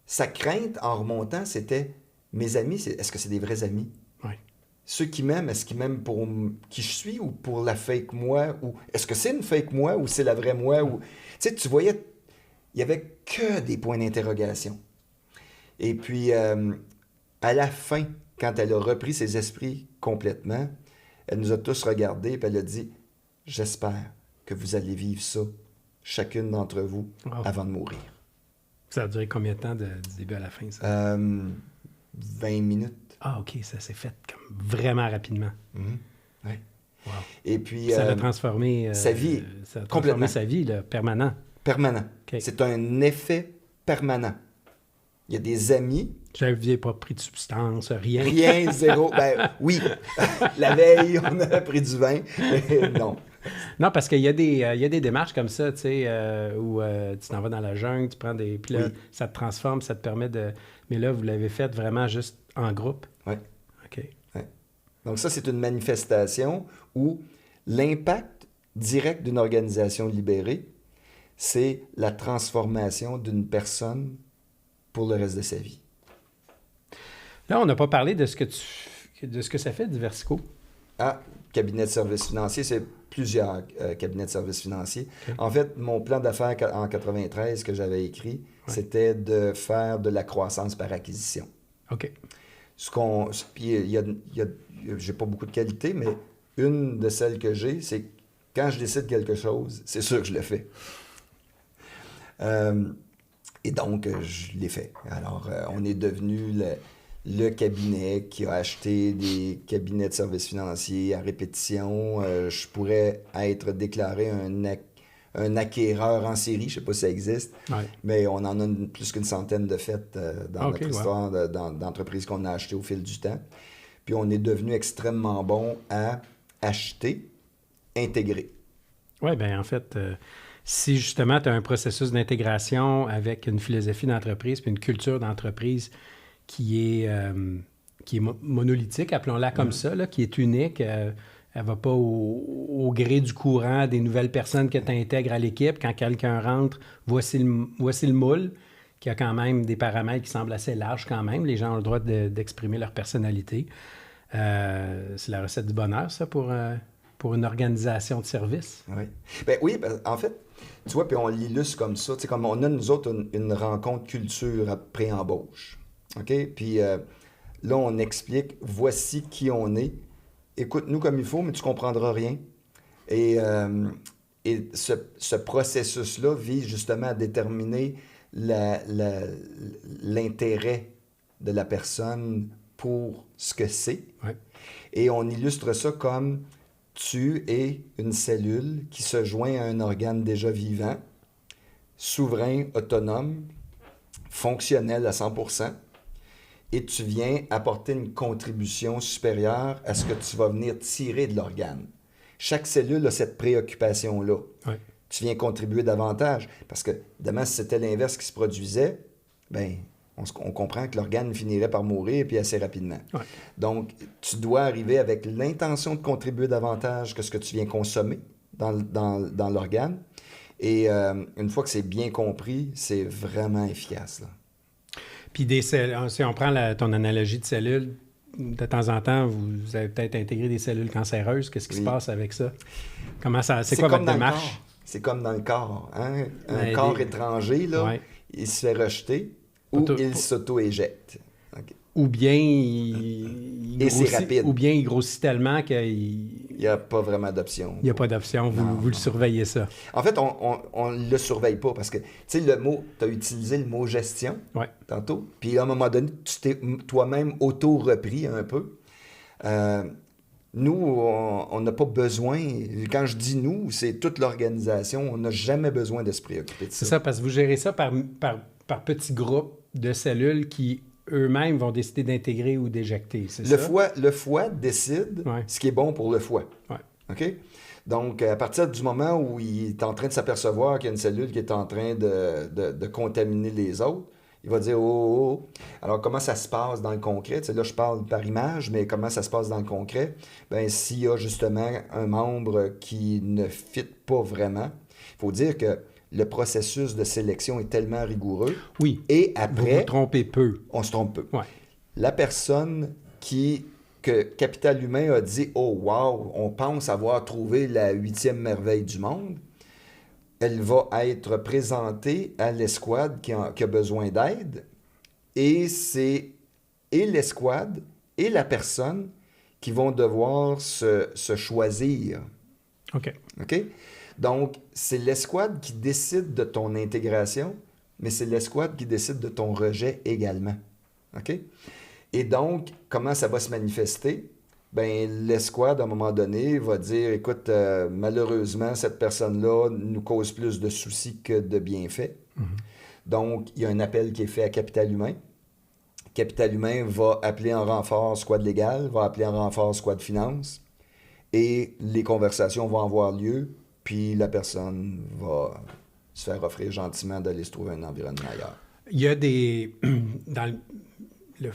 [SPEAKER 2] sa crainte en remontant, c'était, mes amis, est-ce que c'est des vrais amis? Ceux qui m'aiment, est-ce qu'ils m'aiment pour qui je suis ou pour la fake moi? Ou est-ce que c'est une fake moi ou c'est la vraie moi? Ou... Tu sais, tu voyais, il n'y avait que des points d'interrogation. Et puis, à la fin, quand elle a repris ses esprits complètement, elle nous a tous regardés et elle a dit, « J'espère que vous allez vivre ça, chacune d'entre vous, avant de mourir. »
[SPEAKER 1] Ça a duré combien de temps du début à la fin, ça?
[SPEAKER 2] 20 minutes.
[SPEAKER 1] Ah, OK, ça s'est fait comme vraiment rapidement.
[SPEAKER 2] Oui.
[SPEAKER 1] Wow.
[SPEAKER 2] Et puis,
[SPEAKER 1] ça a transformé
[SPEAKER 2] sa vie.
[SPEAKER 1] Ça a transformé
[SPEAKER 2] complètement.
[SPEAKER 1] sa vie, là, permanent.
[SPEAKER 2] Permanent.
[SPEAKER 1] Okay.
[SPEAKER 2] C'est un effet permanent. Il y a des amis.
[SPEAKER 1] Je n'avais pas pris de substance, rien.
[SPEAKER 2] Rien, zéro. Ben oui, la veille, on a pris du vin, mais non.
[SPEAKER 1] Non, parce qu'il y a des démarches comme ça, tu sais, où tu t'en vas dans la jungle, tu prends des... Puis là, ça te transforme, ça te permet de... Mais là, vous l'avez fait vraiment juste en groupe?
[SPEAKER 2] Oui.
[SPEAKER 1] OK.
[SPEAKER 2] Ouais. Donc ça, c'est une manifestation où l'impact direct d'une organisation libérée, c'est la transformation d'une personne pour le reste de sa vie.
[SPEAKER 1] Là, on n'a pas parlé de ce que ça fait, Diversico.
[SPEAKER 2] Ah, cabinet de services financiers, c'est plusieurs cabinets de services financiers. Okay. En fait, mon plan d'affaires en 93 que j'avais écrit, c'était de faire de la croissance par acquisition.
[SPEAKER 1] OK.
[SPEAKER 2] Puis, j'ai pas beaucoup de qualités, mais une de celles que j'ai, c'est que quand je décide quelque chose, c'est sûr que je le fais. Et donc, je l'ai fait. Alors, on est devenu le cabinet qui a acheté des cabinets de services financiers à répétition. Je pourrais être déclaré un acquéreur en série, je ne sais pas si ça existe, mais on en a plus qu'une centaine de faits dans notre histoire d'entreprises qu'on a achetées au fil du temps. Puis on est devenu extrêmement bon à acheter, intégrer.
[SPEAKER 1] Oui, bien en fait, si justement tu as un processus d'intégration avec une philosophie d'entreprise puis une culture d'entreprise qui est monolithique, appelons-la comme ça, là, qui est unique. Elle ne va pas au gré du courant des nouvelles personnes que tu intègres à l'équipe. Quand quelqu'un rentre, voici le moule, qui a quand même des paramètres qui semblent assez larges quand même. Les gens ont le droit d'exprimer leur personnalité. C'est la recette du bonheur, ça, pour pour une organisation de service.
[SPEAKER 2] Oui. Ben oui, en fait, tu vois, puis on l'illustre comme ça. Tu sais, comme on a, nous autres, une rencontre culture à pré-embauche. OK? Puis là, on explique, voici qui on est. Écoute-nous comme il faut, mais tu comprendras rien. Et, ce processus-là vise justement à déterminer l'intérêt de la personne pour ce que c'est.
[SPEAKER 1] Ouais.
[SPEAKER 2] Et on illustre ça comme tu es une cellule qui se joint à un organe déjà vivant, souverain, autonome, fonctionnel à 100%, et tu viens apporter une contribution supérieure à ce que tu vas venir tirer de l'organe. Chaque cellule a cette préoccupation-là.
[SPEAKER 1] Ouais.
[SPEAKER 2] Tu viens contribuer davantage. Parce que, demain, si c'était l'inverse qui se produisait, ben, on comprend que l'organe finirait par mourir, puis assez rapidement.
[SPEAKER 1] Ouais.
[SPEAKER 2] Donc, tu dois arriver avec l'intention de contribuer davantage que ce que tu viens consommer dans l'organe. Et une fois que c'est bien compris, c'est vraiment efficace, là.
[SPEAKER 1] Puis des cellules, si on prend ton analogie de cellules, de temps en temps, vous avez peut-être intégré des cellules cancéreuses. Qu'est-ce qui se passe avec ça? Comment ça, c'est quoi votre démarche?
[SPEAKER 2] C'est comme dans le corps. Hein? Un corps étranger, là,
[SPEAKER 1] ouais.
[SPEAKER 2] Il se fait rejeter ou il s'auto-éjecte. Okay.
[SPEAKER 1] Ou bien il grossit,
[SPEAKER 2] c'est rapide.
[SPEAKER 1] Ou bien il grossit tellement qu'il
[SPEAKER 2] n'y a pas vraiment d'option.
[SPEAKER 1] Il n'y a pas d'option. Vous le surveillez ça.
[SPEAKER 2] En fait, on ne le surveille pas parce que, tu sais, le mot, tu as utilisé le mot gestion tantôt. Puis à un moment donné, tu t'es toi-même auto-repris un peu. Nous, on n'a pas besoin, quand je dis nous, c'est toute l'organisation, on n'a jamais besoin de se préoccuper de ça.
[SPEAKER 1] C'est ça, parce que vous gérez ça par petits groupes de cellules qui eux-mêmes vont décider d'intégrer ou d'éjecter, c'est ça?
[SPEAKER 2] Le foie décide ce qui est bon pour le foie.
[SPEAKER 1] Ouais.
[SPEAKER 2] OK? Donc, à partir du moment où il est en train de s'apercevoir qu'il y a une cellule qui est en train de contaminer les autres, il va dire « Oh, oh, oh ». Alors, comment ça se passe dans le concret? Tu sais, là, je parle par image, mais comment ça se passe dans le concret? Bien, s'il y a justement un membre qui ne fit pas vraiment, il faut dire que le processus de sélection est tellement rigoureux.
[SPEAKER 1] Oui.
[SPEAKER 2] Et après...
[SPEAKER 1] Vous vous trompez peu.
[SPEAKER 2] On se trompe peu.
[SPEAKER 1] Ouais.
[SPEAKER 2] La personne que Capital Humain a dit « Oh, wow, on pense avoir trouvé la 8e merveille du monde », elle va être présentée à l'escouade qui a besoin d'aide. Et c'est l'escouade et la personne qui vont devoir se choisir.
[SPEAKER 1] OK.
[SPEAKER 2] OK? Donc, c'est l'escouade qui décide de ton intégration, mais c'est l'escouade qui décide de ton rejet également. OK? Et donc, comment ça va se manifester? Bien, l'escouade, à un moment donné, va dire, écoute, malheureusement, cette personne-là nous cause plus de soucis que de bienfaits. Mm-hmm. Donc, il y a un appel qui est fait à Capital Humain. Capital Humain va appeler en renfort squad légal, va appeler en renfort squad finance, et les conversations vont avoir lieu, puis la personne va se faire offrir gentiment d'aller se trouver un environnement ailleurs.
[SPEAKER 1] Il y a dans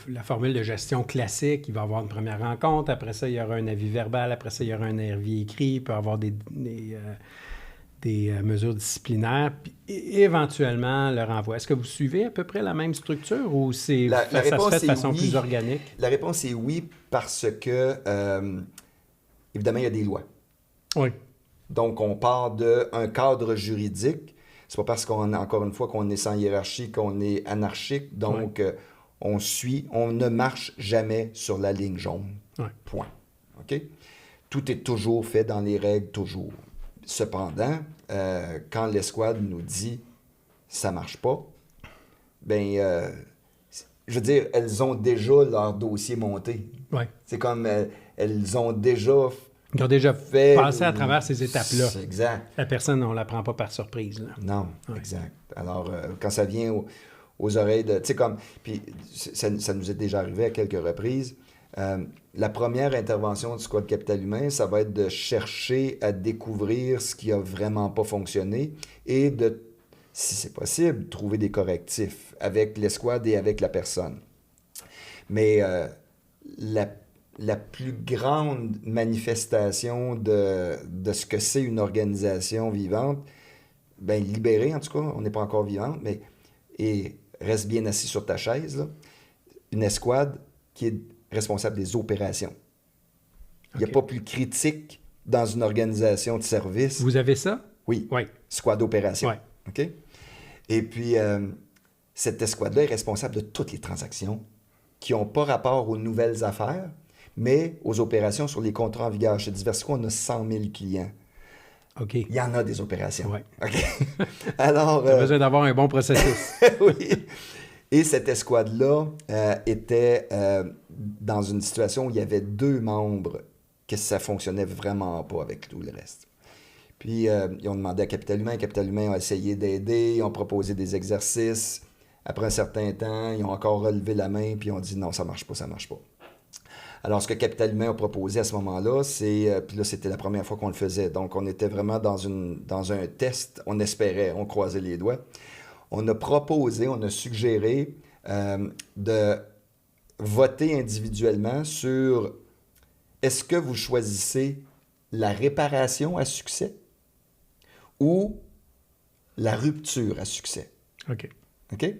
[SPEAKER 1] la formule de gestion classique, il va y avoir une première rencontre, après ça, il y aura un avis verbal, après ça, il y aura un avis écrit, il peut y avoir des mesures disciplinaires, puis éventuellement le renvoi. Est-ce que vous suivez à peu près la même structure ou ça se fait de façon plus organique?
[SPEAKER 2] La réponse est oui, parce que, évidemment, il y a des lois.
[SPEAKER 1] Oui.
[SPEAKER 2] Donc, on part d'un cadre juridique. C'est pas parce encore une fois, qu'on est sans hiérarchie, qu'on est anarchique. Donc, on ne marche jamais sur la ligne jaune.
[SPEAKER 1] Ouais.
[SPEAKER 2] Point. OK? Tout est toujours fait dans les règles, toujours. Cependant, quand l'escouade nous dit « ça marche pas », bien, je veux dire, elles ont déjà leur dossier monté.
[SPEAKER 1] Ouais.
[SPEAKER 2] C'est comme, elles ont déjà...
[SPEAKER 1] Ils ont déjà passé à travers ces étapes-là.
[SPEAKER 2] C'est exact.
[SPEAKER 1] La personne, on ne la prend pas par surprise. Là.
[SPEAKER 2] Non, exact. Alors, quand ça vient aux oreilles de... Tu sais, comme... Puis, ça nous est déjà arrivé à quelques reprises. La première intervention du Squad Capital Humain, ça va être de chercher à découvrir ce qui n'a vraiment pas fonctionné et de, si c'est possible, trouver des correctifs avec l'escouade et avec la personne. Mais la plus grande manifestation de ce que c'est une organisation vivante, bien libérée en tout cas, on n'est pas encore vivante, mais et reste bien assis sur ta chaise, là, une escouade qui est responsable des opérations. Il n'y a pas plus critique dans une organisation de service.
[SPEAKER 1] Vous avez ça?
[SPEAKER 2] Oui,
[SPEAKER 1] Oui.
[SPEAKER 2] squad d'opération.
[SPEAKER 1] Oui.
[SPEAKER 2] OK? Et puis, cette escouade-là est responsable de toutes les transactions qui n'ont pas rapport aux nouvelles affaires, mais aux opérations sur les contrats en vigueur. Chez Diversico, on a 100 000 clients.
[SPEAKER 1] OK.
[SPEAKER 2] Il y en a des opérations.
[SPEAKER 1] Oui.
[SPEAKER 2] OK? Alors...
[SPEAKER 1] Tu as besoin d'avoir un bon processus.
[SPEAKER 2] oui. Et cette escouade-là était dans une situation où il y avait 2 membres que ça fonctionnait vraiment pas avec tout le reste. Puis, ils ont demandé à Capital Humain. Capital Humain a essayé d'aider, ils ont proposé des exercices. Après un certain temps, ils ont encore relevé la main, puis ils ont dit non, ça marche pas, ça marche pas. Alors, ce que Capital Humain a proposé à ce moment-là, puis là, c'était la première fois qu'on le faisait. Donc, on était vraiment dans un test. On espérait, on croisait les doigts. On a proposé, on a suggéré de voter individuellement sur est-ce que vous choisissez la réparation à succès ou la rupture à succès.
[SPEAKER 1] OK.
[SPEAKER 2] OK?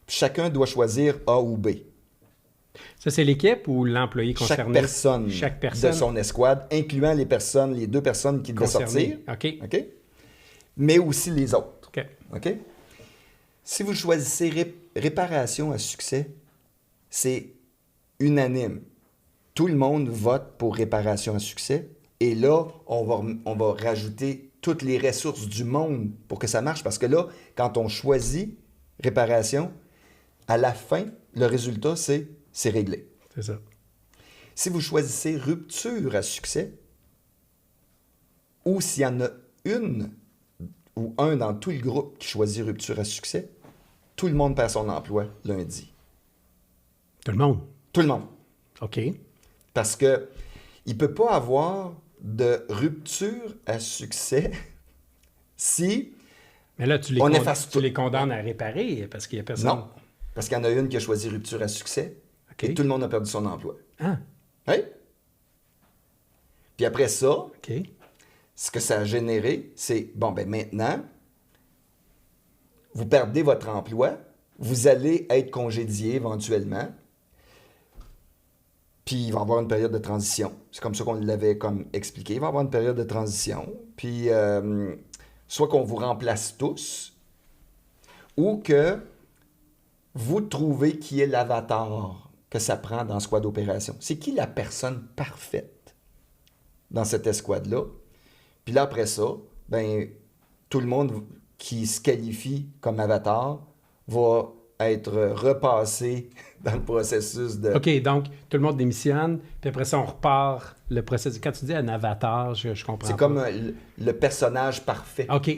[SPEAKER 2] Chacun doit choisir A ou B.
[SPEAKER 1] Ça, c'est l'équipe ou l'employé concerné?
[SPEAKER 2] Chaque personne de son escouade, incluant les 2 personnes qui devaient sortir.
[SPEAKER 1] OK.
[SPEAKER 2] OK? Mais aussi les autres.
[SPEAKER 1] OK.
[SPEAKER 2] OK? Si vous choisissez réparation à succès, c'est unanime. Tout le monde vote pour réparation à succès. Et là, on va rajouter toutes les ressources du monde pour que ça marche. Parce que là, quand on choisit réparation, à la fin, le résultat, c'est réglé.
[SPEAKER 1] C'est ça.
[SPEAKER 2] Si vous choisissez rupture à succès, ou s'il y en a une ou un dans tout le groupe qui choisit rupture à succès, tout le monde perd son emploi lundi.
[SPEAKER 1] Tout le monde?
[SPEAKER 2] Tout le monde.
[SPEAKER 1] OK.
[SPEAKER 2] Parce que il ne peut pas avoir de rupture à succès si
[SPEAKER 1] Mais là, tu les condamnes à réparer parce qu'il n'y a personne.
[SPEAKER 2] Non, parce qu'il y en a une qui a choisi rupture à succès et tout le monde a perdu son emploi.
[SPEAKER 1] Ah.
[SPEAKER 2] Oui. Puis après ça,
[SPEAKER 1] OK.
[SPEAKER 2] ce que ça a généré, c'est, bon, ben maintenant, vous perdez votre emploi, vous allez être congédié éventuellement, puis il va y avoir une période de transition. C'est comme ça qu'on l'avait comme expliqué. Il va y avoir une période de transition, puis soit qu'on vous remplace tous, ou que vous trouvez qui est l'avatar que ça prend dans Squad d'opération. C'est qui la personne parfaite dans cette escouade-là? Puis là, après ça, ben tout le monde qui se qualifie comme avatar va être repassé dans le processus de...
[SPEAKER 1] OK, donc tout le monde démissionne, puis après ça, on repart le processus. Quand tu dis un avatar, je comprends
[SPEAKER 2] C'est
[SPEAKER 1] pas.
[SPEAKER 2] comme le personnage parfait.
[SPEAKER 1] OK.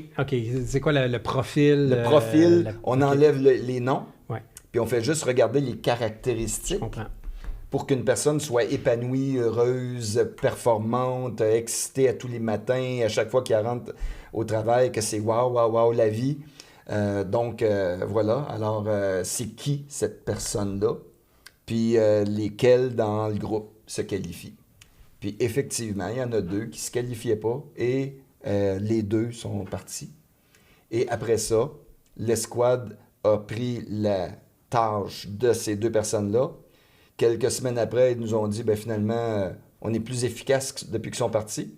[SPEAKER 1] C'est quoi le profil?
[SPEAKER 2] Le profil, on enlève les noms,
[SPEAKER 1] ouais.
[SPEAKER 2] Puis on fait juste regarder les caractéristiques.
[SPEAKER 1] Je comprends.
[SPEAKER 2] Pour qu'une personne soit épanouie, heureuse, performante, excitée à tous les matins, à chaque fois qu'elle rentre au travail, que c'est wow, wow, wow, la vie. Donc, voilà. Alors, c'est qui cette personne-là? Puis, lesquels dans le groupe se qualifient? Puis, effectivement, il y en a 2 qui ne se qualifiaient pas et les 2 sont partis. Et après ça, l'escouade a pris la tâche de ces 2 personnes-là. Quelques semaines après, ils nous ont dit, ben finalement, on est plus efficace depuis qu'ils sont partis.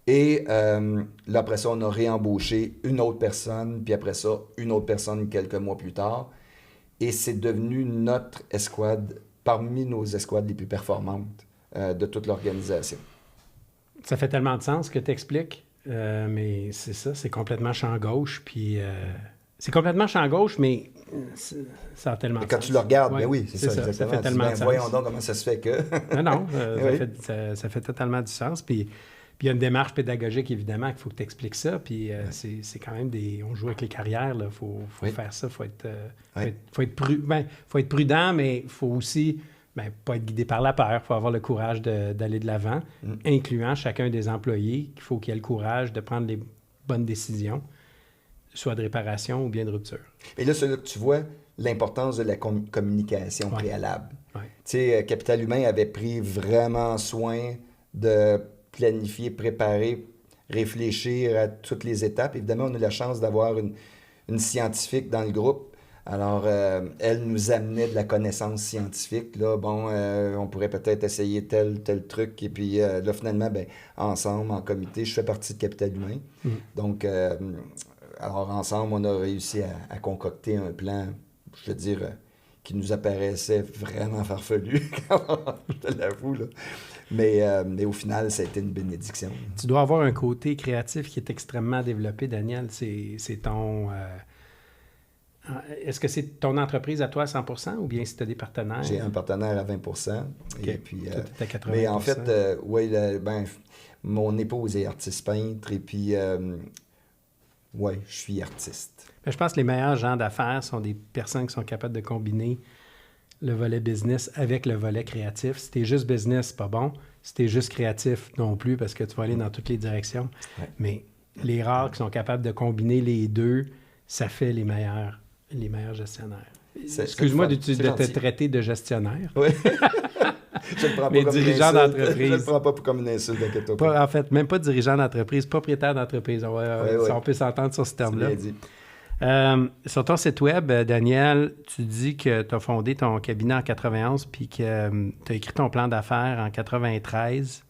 [SPEAKER 2] Et là, après ça, on a réembauché une autre personne, puis après ça, une autre personne quelques mois plus tard. Et c'est devenu notre escouade, parmi nos escouades les plus performantes de toute l'organisation.
[SPEAKER 1] Ça fait tellement de sens que tu expliques, mais c'est ça, c'est complètement champ gauche, puis... C'est complètement champ gauche, mais ça a tellement de sens.
[SPEAKER 2] Quand tu le regardes,
[SPEAKER 1] ouais,
[SPEAKER 2] ben oui, c'est ça, exactement.
[SPEAKER 1] Ça fait tellement de sens.
[SPEAKER 2] Voyons donc comment ça se fait que...
[SPEAKER 1] non,
[SPEAKER 2] oui.
[SPEAKER 1] ça fait totalement du sens. Puis il y a une démarche pédagogique, évidemment, qu'il faut que tu expliques ça. Puis c'est quand même on joue avec les carrières, il faut faire ça. Faut être prudent, mais il faut aussi pas être guidé par la peur. Il faut avoir le courage d'aller de l'avant, incluant chacun des employés. Il faut qu'il ait le courage de prendre les bonnes décisions, soit de réparation ou bien de rupture.
[SPEAKER 2] Et là, c'est là que tu vois l'importance de la communication préalable.
[SPEAKER 1] Ouais.
[SPEAKER 2] Tu sais, Capital Humain avait pris vraiment soin de planifier, préparer, réfléchir à toutes les étapes. Évidemment, on a eu la chance d'avoir une scientifique dans le groupe. Alors, elle nous amenait de la connaissance scientifique. Là, bon, on pourrait peut-être essayer tel truc. Et puis là, finalement, ben, ensemble, en comité, je fais partie de Capital Humain. Donc, alors, ensemble, on a réussi à concocter un plan, je veux dire, qui nous apparaissait vraiment farfelu, je te l'avoue, là. Mais au final, ça a été une bénédiction.
[SPEAKER 1] Tu dois avoir un côté créatif qui est extrêmement développé, Daniel. C'est ton... Est-ce que c'est ton entreprise à toi à 100% ou bien si tu as des partenaires?
[SPEAKER 2] J'ai un partenaire à 20%.
[SPEAKER 1] Okay.
[SPEAKER 2] Et puis,
[SPEAKER 1] toi, t'es à 80%.
[SPEAKER 2] Mais en fait, oui, ben, mon épouse est artiste peintre et puis, oui, je suis artiste.
[SPEAKER 1] Je pense que les meilleurs gens d'affaires sont des personnes qui sont capables de combiner le volet business avec le volet créatif. Si t'es juste business, c'est pas bon. Si t'es juste créatif, non plus, parce que tu vas aller dans toutes les directions. Ouais. Mais les rares qui sont capables de combiner les deux, ça fait les meilleurs gestionnaires. Excuse-moi de te traiter de gestionnaire.
[SPEAKER 2] Oui. Je le prends pas comme
[SPEAKER 1] dirigeant d'entreprise.
[SPEAKER 2] Je le prends pas comme une insulte, inquiète-toi pas.
[SPEAKER 1] En fait, même pas dirigeant d'entreprise, propriétaire d'entreprise. On peut s'entendre sur ce terme-là.
[SPEAKER 2] C'est bien dit.
[SPEAKER 1] Sur ton site web, Daniel, tu dis que tu as fondé ton cabinet en 91 puis que tu as écrit ton plan d'affaires en 93.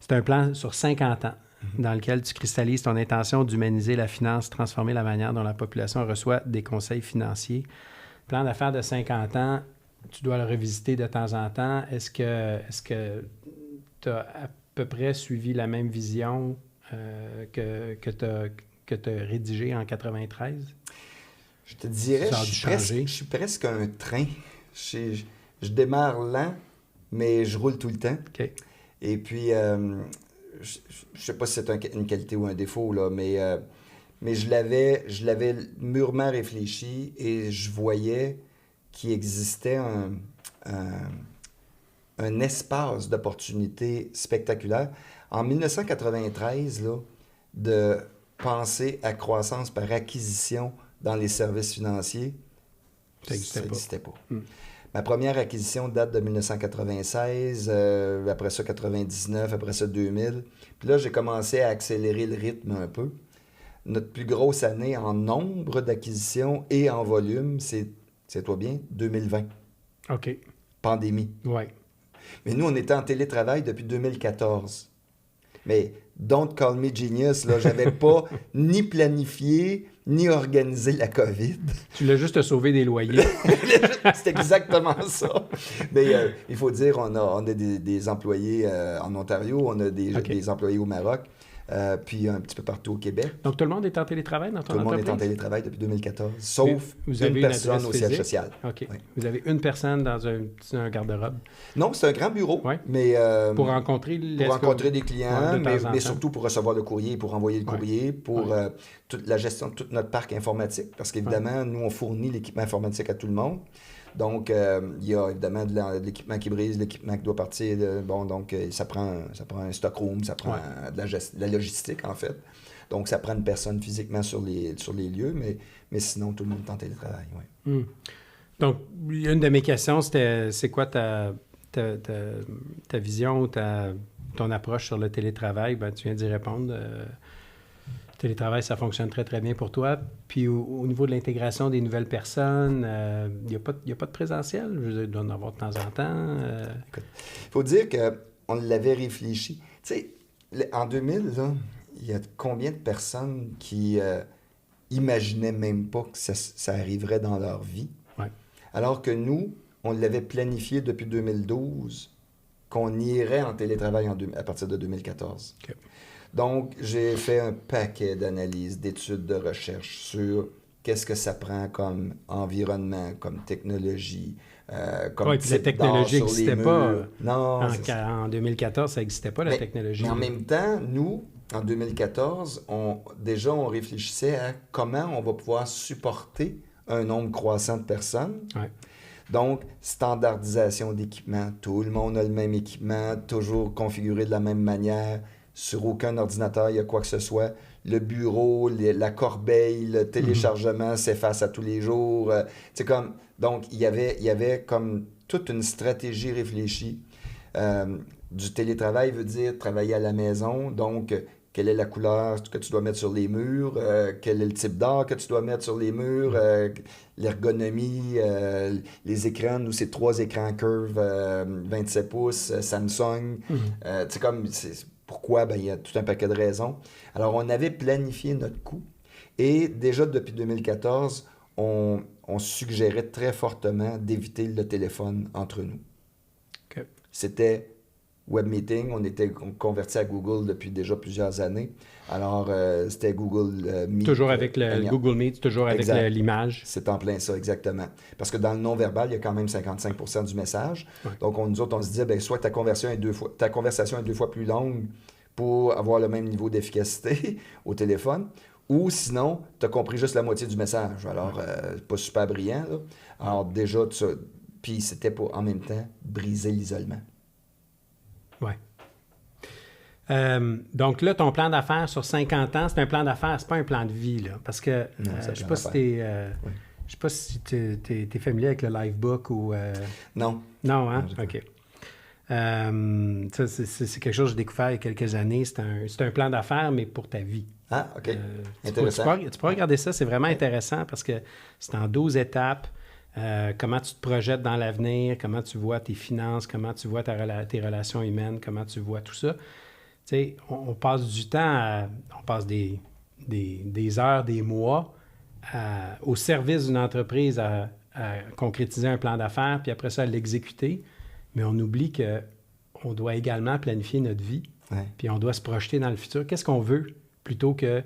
[SPEAKER 1] C'est un plan sur 50 ans dans lequel tu cristallises ton intention d'humaniser la finance, transformer la manière dont la population reçoit des conseils financiers. Plan d'affaires de 50 ans, tu dois le revisiter de temps en temps. Est-ce que tu as à peu près suivi la même vision que tu as rédigée en 93?
[SPEAKER 2] Je te dirais, je suis presque un train. Je démarre lent, mais je roule tout le temps.
[SPEAKER 1] Okay.
[SPEAKER 2] Et puis, je ne sais pas si c'est une qualité ou un défaut, là, mais je l'avais mûrement réfléchi et je voyais qu'il existait un espace d'opportunité spectaculaire. En 1993, là, de penser à croissance par acquisition dans les services financiers, ça n'existait pas. Ma première acquisition date de 1996, après ça 99, après ça 2000. Puis là, j'ai commencé à accélérer le rythme un peu. Notre plus grosse année en nombre d'acquisitions et en volume, c'est-toi bien, 2020.
[SPEAKER 1] OK.
[SPEAKER 2] Pandémie.
[SPEAKER 1] Oui.
[SPEAKER 2] Mais nous, on était en télétravail depuis 2014. Mais don't call me genius, là, j'avais pas ni planifié, ni organisé la COVID.
[SPEAKER 1] Tu l'as juste sauvé des loyers.
[SPEAKER 2] C'est exactement ça. Mais il faut dire, on a des employés en Ontario, on a des employés au Maroc, puis un petit peu partout au Québec.
[SPEAKER 1] Donc, tout le monde est en télétravail dans ton entreprise?
[SPEAKER 2] Tout le monde est en télétravail depuis 2014, sauf une personne au siège social.
[SPEAKER 1] OK. Oui. Vous avez une personne dans un garde-robe?
[SPEAKER 2] Non, c'est un grand bureau.
[SPEAKER 1] Oui.
[SPEAKER 2] Mais,
[SPEAKER 1] pour rencontrer
[SPEAKER 2] des clients, mais surtout pour recevoir le courrier, pour envoyer le courrier, pour toute la gestion de tout notre parc informatique. Parce qu'évidemment, nous, on fournit l'équipement informatique à tout le monde. Donc, il y a évidemment de l'équipement qui brise, l'équipement qui doit partir. Donc, ça prend un stockroom, ça prend de la logistique, en fait. Donc, ça prend une personne physiquement sur les lieux, mais sinon, tout le monde est en télétravail. Ouais.
[SPEAKER 1] Donc, une de mes questions, c'était c'est quoi ta vision ou ton approche sur le télétravail? Ben, tu viens d'y répondre. Le télétravail, ça fonctionne très, très bien pour toi. Puis au niveau de l'intégration des nouvelles personnes, il n'y a pas de présentiel? Je veux dire, il doit en avoir de temps en temps.
[SPEAKER 2] Écoute, il faut dire qu'on l'avait réfléchi. Tu sais, en 2000, là, il y a combien de personnes qui imaginaient même pas que ça arriverait dans leur vie?
[SPEAKER 1] Ouais.
[SPEAKER 2] Alors que nous, on l'avait planifié depuis 2012 qu'on irait en télétravail à partir de 2014.
[SPEAKER 1] Okay.
[SPEAKER 2] Donc, j'ai fait un paquet d'analyses, d'études, de recherche sur qu'est-ce que ça prend comme environnement, comme technologie, comme
[SPEAKER 1] type la technologie n'existait pas.
[SPEAKER 2] Non,
[SPEAKER 1] en 2014, ça n'existait pas, la technologie.
[SPEAKER 2] Mais en même temps, nous, en 2014, on réfléchissait à comment on va pouvoir supporter un nombre croissant de personnes.
[SPEAKER 1] Ouais.
[SPEAKER 2] Donc, standardisation d'équipement. Tout le monde a le même équipement, toujours configuré de la même manière. Sur aucun ordinateur, il y a quoi que ce soit. Le bureau, la corbeille, le téléchargement s'efface à tous les jours. Donc, il y avait comme toute une stratégie réfléchie. Du télétravail veut dire travailler à la maison. Donc, quelle est la couleur que tu dois mettre sur les murs, quel est le type d'art que tu dois mettre sur les murs, l'ergonomie, les écrans, nous, c'est 3 écrans curve 27 pouces, Samsung. Pourquoi? Ben, il y a tout un paquet de raisons. Alors, on avait planifié notre coût et déjà depuis 2014, on suggérait très fortement d'éviter le téléphone entre nous.
[SPEAKER 1] OK.
[SPEAKER 2] C'était web meeting, on était converti à Google depuis déjà plusieurs années. Alors, c'était Google Meet.
[SPEAKER 1] Toujours avec le Google Meet, toujours avec l'image.
[SPEAKER 2] C'est en plein ça, exactement. Parce que dans le non-verbal, il y a quand même 55% du message. Ouais. Donc, nous autres, on se disait, soit ta conversation est 2 fois plus longue pour avoir le même niveau d'efficacité au téléphone, ou sinon, tu as compris juste la moitié du message. Alors, pas super brillant. Là. Alors, déjà, puis c'était pour, en même temps, briser l'isolement.
[SPEAKER 1] Oui. Donc là, ton plan d'affaires sur 50 ans, c'est un plan d'affaires, c'est pas un plan de vie, là. Parce que je ne sais pas si je sais pas si tu es familier avec le Livebook ou...
[SPEAKER 2] Non.
[SPEAKER 1] Non, hein? Non, OK. Ça, c'est quelque chose que j'ai découvert il y a quelques années. C'est un plan d'affaires, mais pour ta vie.
[SPEAKER 2] Ah, OK. Intéressant.
[SPEAKER 1] Tu peux regarder ça, c'est vraiment intéressant parce que c'est en 12 étapes. Comment tu te projettes dans l'avenir, comment tu vois tes finances, comment tu vois tes relations humaines, comment tu vois tout ça. Tu sais, on passe du temps, on passe des heures, des mois au service d'une entreprise à concrétiser un plan d'affaires, puis après ça, à l'exécuter. Mais on oublie qu'on doit également planifier notre vie, puis on doit se projeter dans le futur. Qu'est-ce qu'on veut plutôt que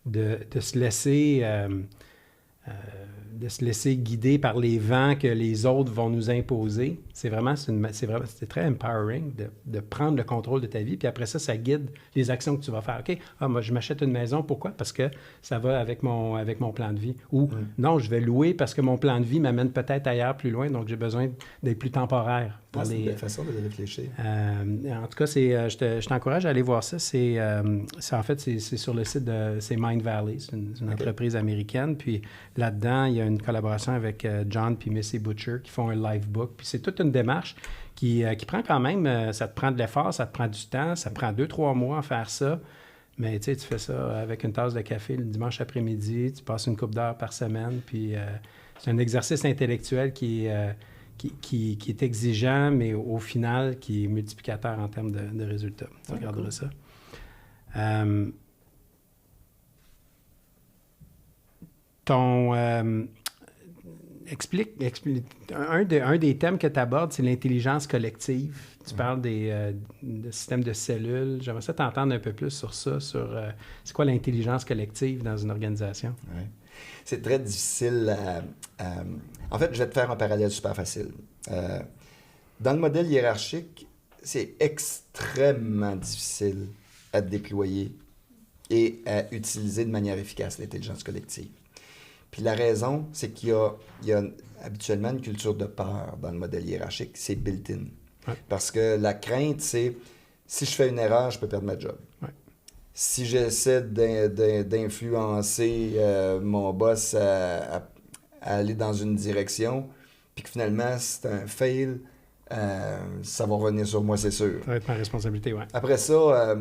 [SPEAKER 1] de se laisser guider par les vents que les autres vont nous imposer. C'est très empowering de prendre le contrôle de ta vie, puis après ça, ça guide les actions que tu vas faire. OK, moi, je m'achète une maison, pourquoi? Parce que ça va avec mon plan de vie. Ou non, je vais louer parce que mon plan de vie m'amène peut-être ailleurs, plus loin, donc j'ai besoin d'être plus temporaire.
[SPEAKER 2] C'est une belle façon de réfléchir.
[SPEAKER 1] En tout cas, je t'encourage à aller voir ça. C'est sur le site c'est Mind Valley. C'est une entreprise américaine. Puis là-dedans, il y a une collaboration avec John puis Missy Butcher qui font un live book. Puis c'est toute une démarche qui prend quand même... ça te prend de l'effort, ça te prend du temps, ça te prend 2-3 mois à faire ça. Mais tu sais, tu fais ça avec une tasse de café le dimanche après-midi, tu passes une couple d'heures par semaine. Puis c'est un exercice intellectuel qui est exigeant, mais au final, qui est multiplicateur en termes de résultats. Tu regarderas ça. Explique un des thèmes que tu abordes, c'est l'intelligence collective. Tu parles de systèmes de cellules. J'aimerais ça t'entendre un peu plus sur ça, c'est quoi l'intelligence collective dans une organisation?
[SPEAKER 2] Oui. C'est très difficile En fait, je vais te faire un parallèle super facile. Dans le modèle hiérarchique, c'est extrêmement difficile à déployer et à utiliser de manière efficace l'intelligence collective. Puis la raison, c'est qu'il y a habituellement une culture de peur dans le modèle hiérarchique, c'est built-in. Ouais. Parce que la crainte, c'est si je fais une erreur, je peux perdre ma job. Ouais. Si j'essaie d'influencer mon boss à aller dans une direction, puis que finalement, c'est un fail, ça va revenir sur moi, c'est sûr.
[SPEAKER 1] Ça va être ma responsabilité, oui.
[SPEAKER 2] Après ça,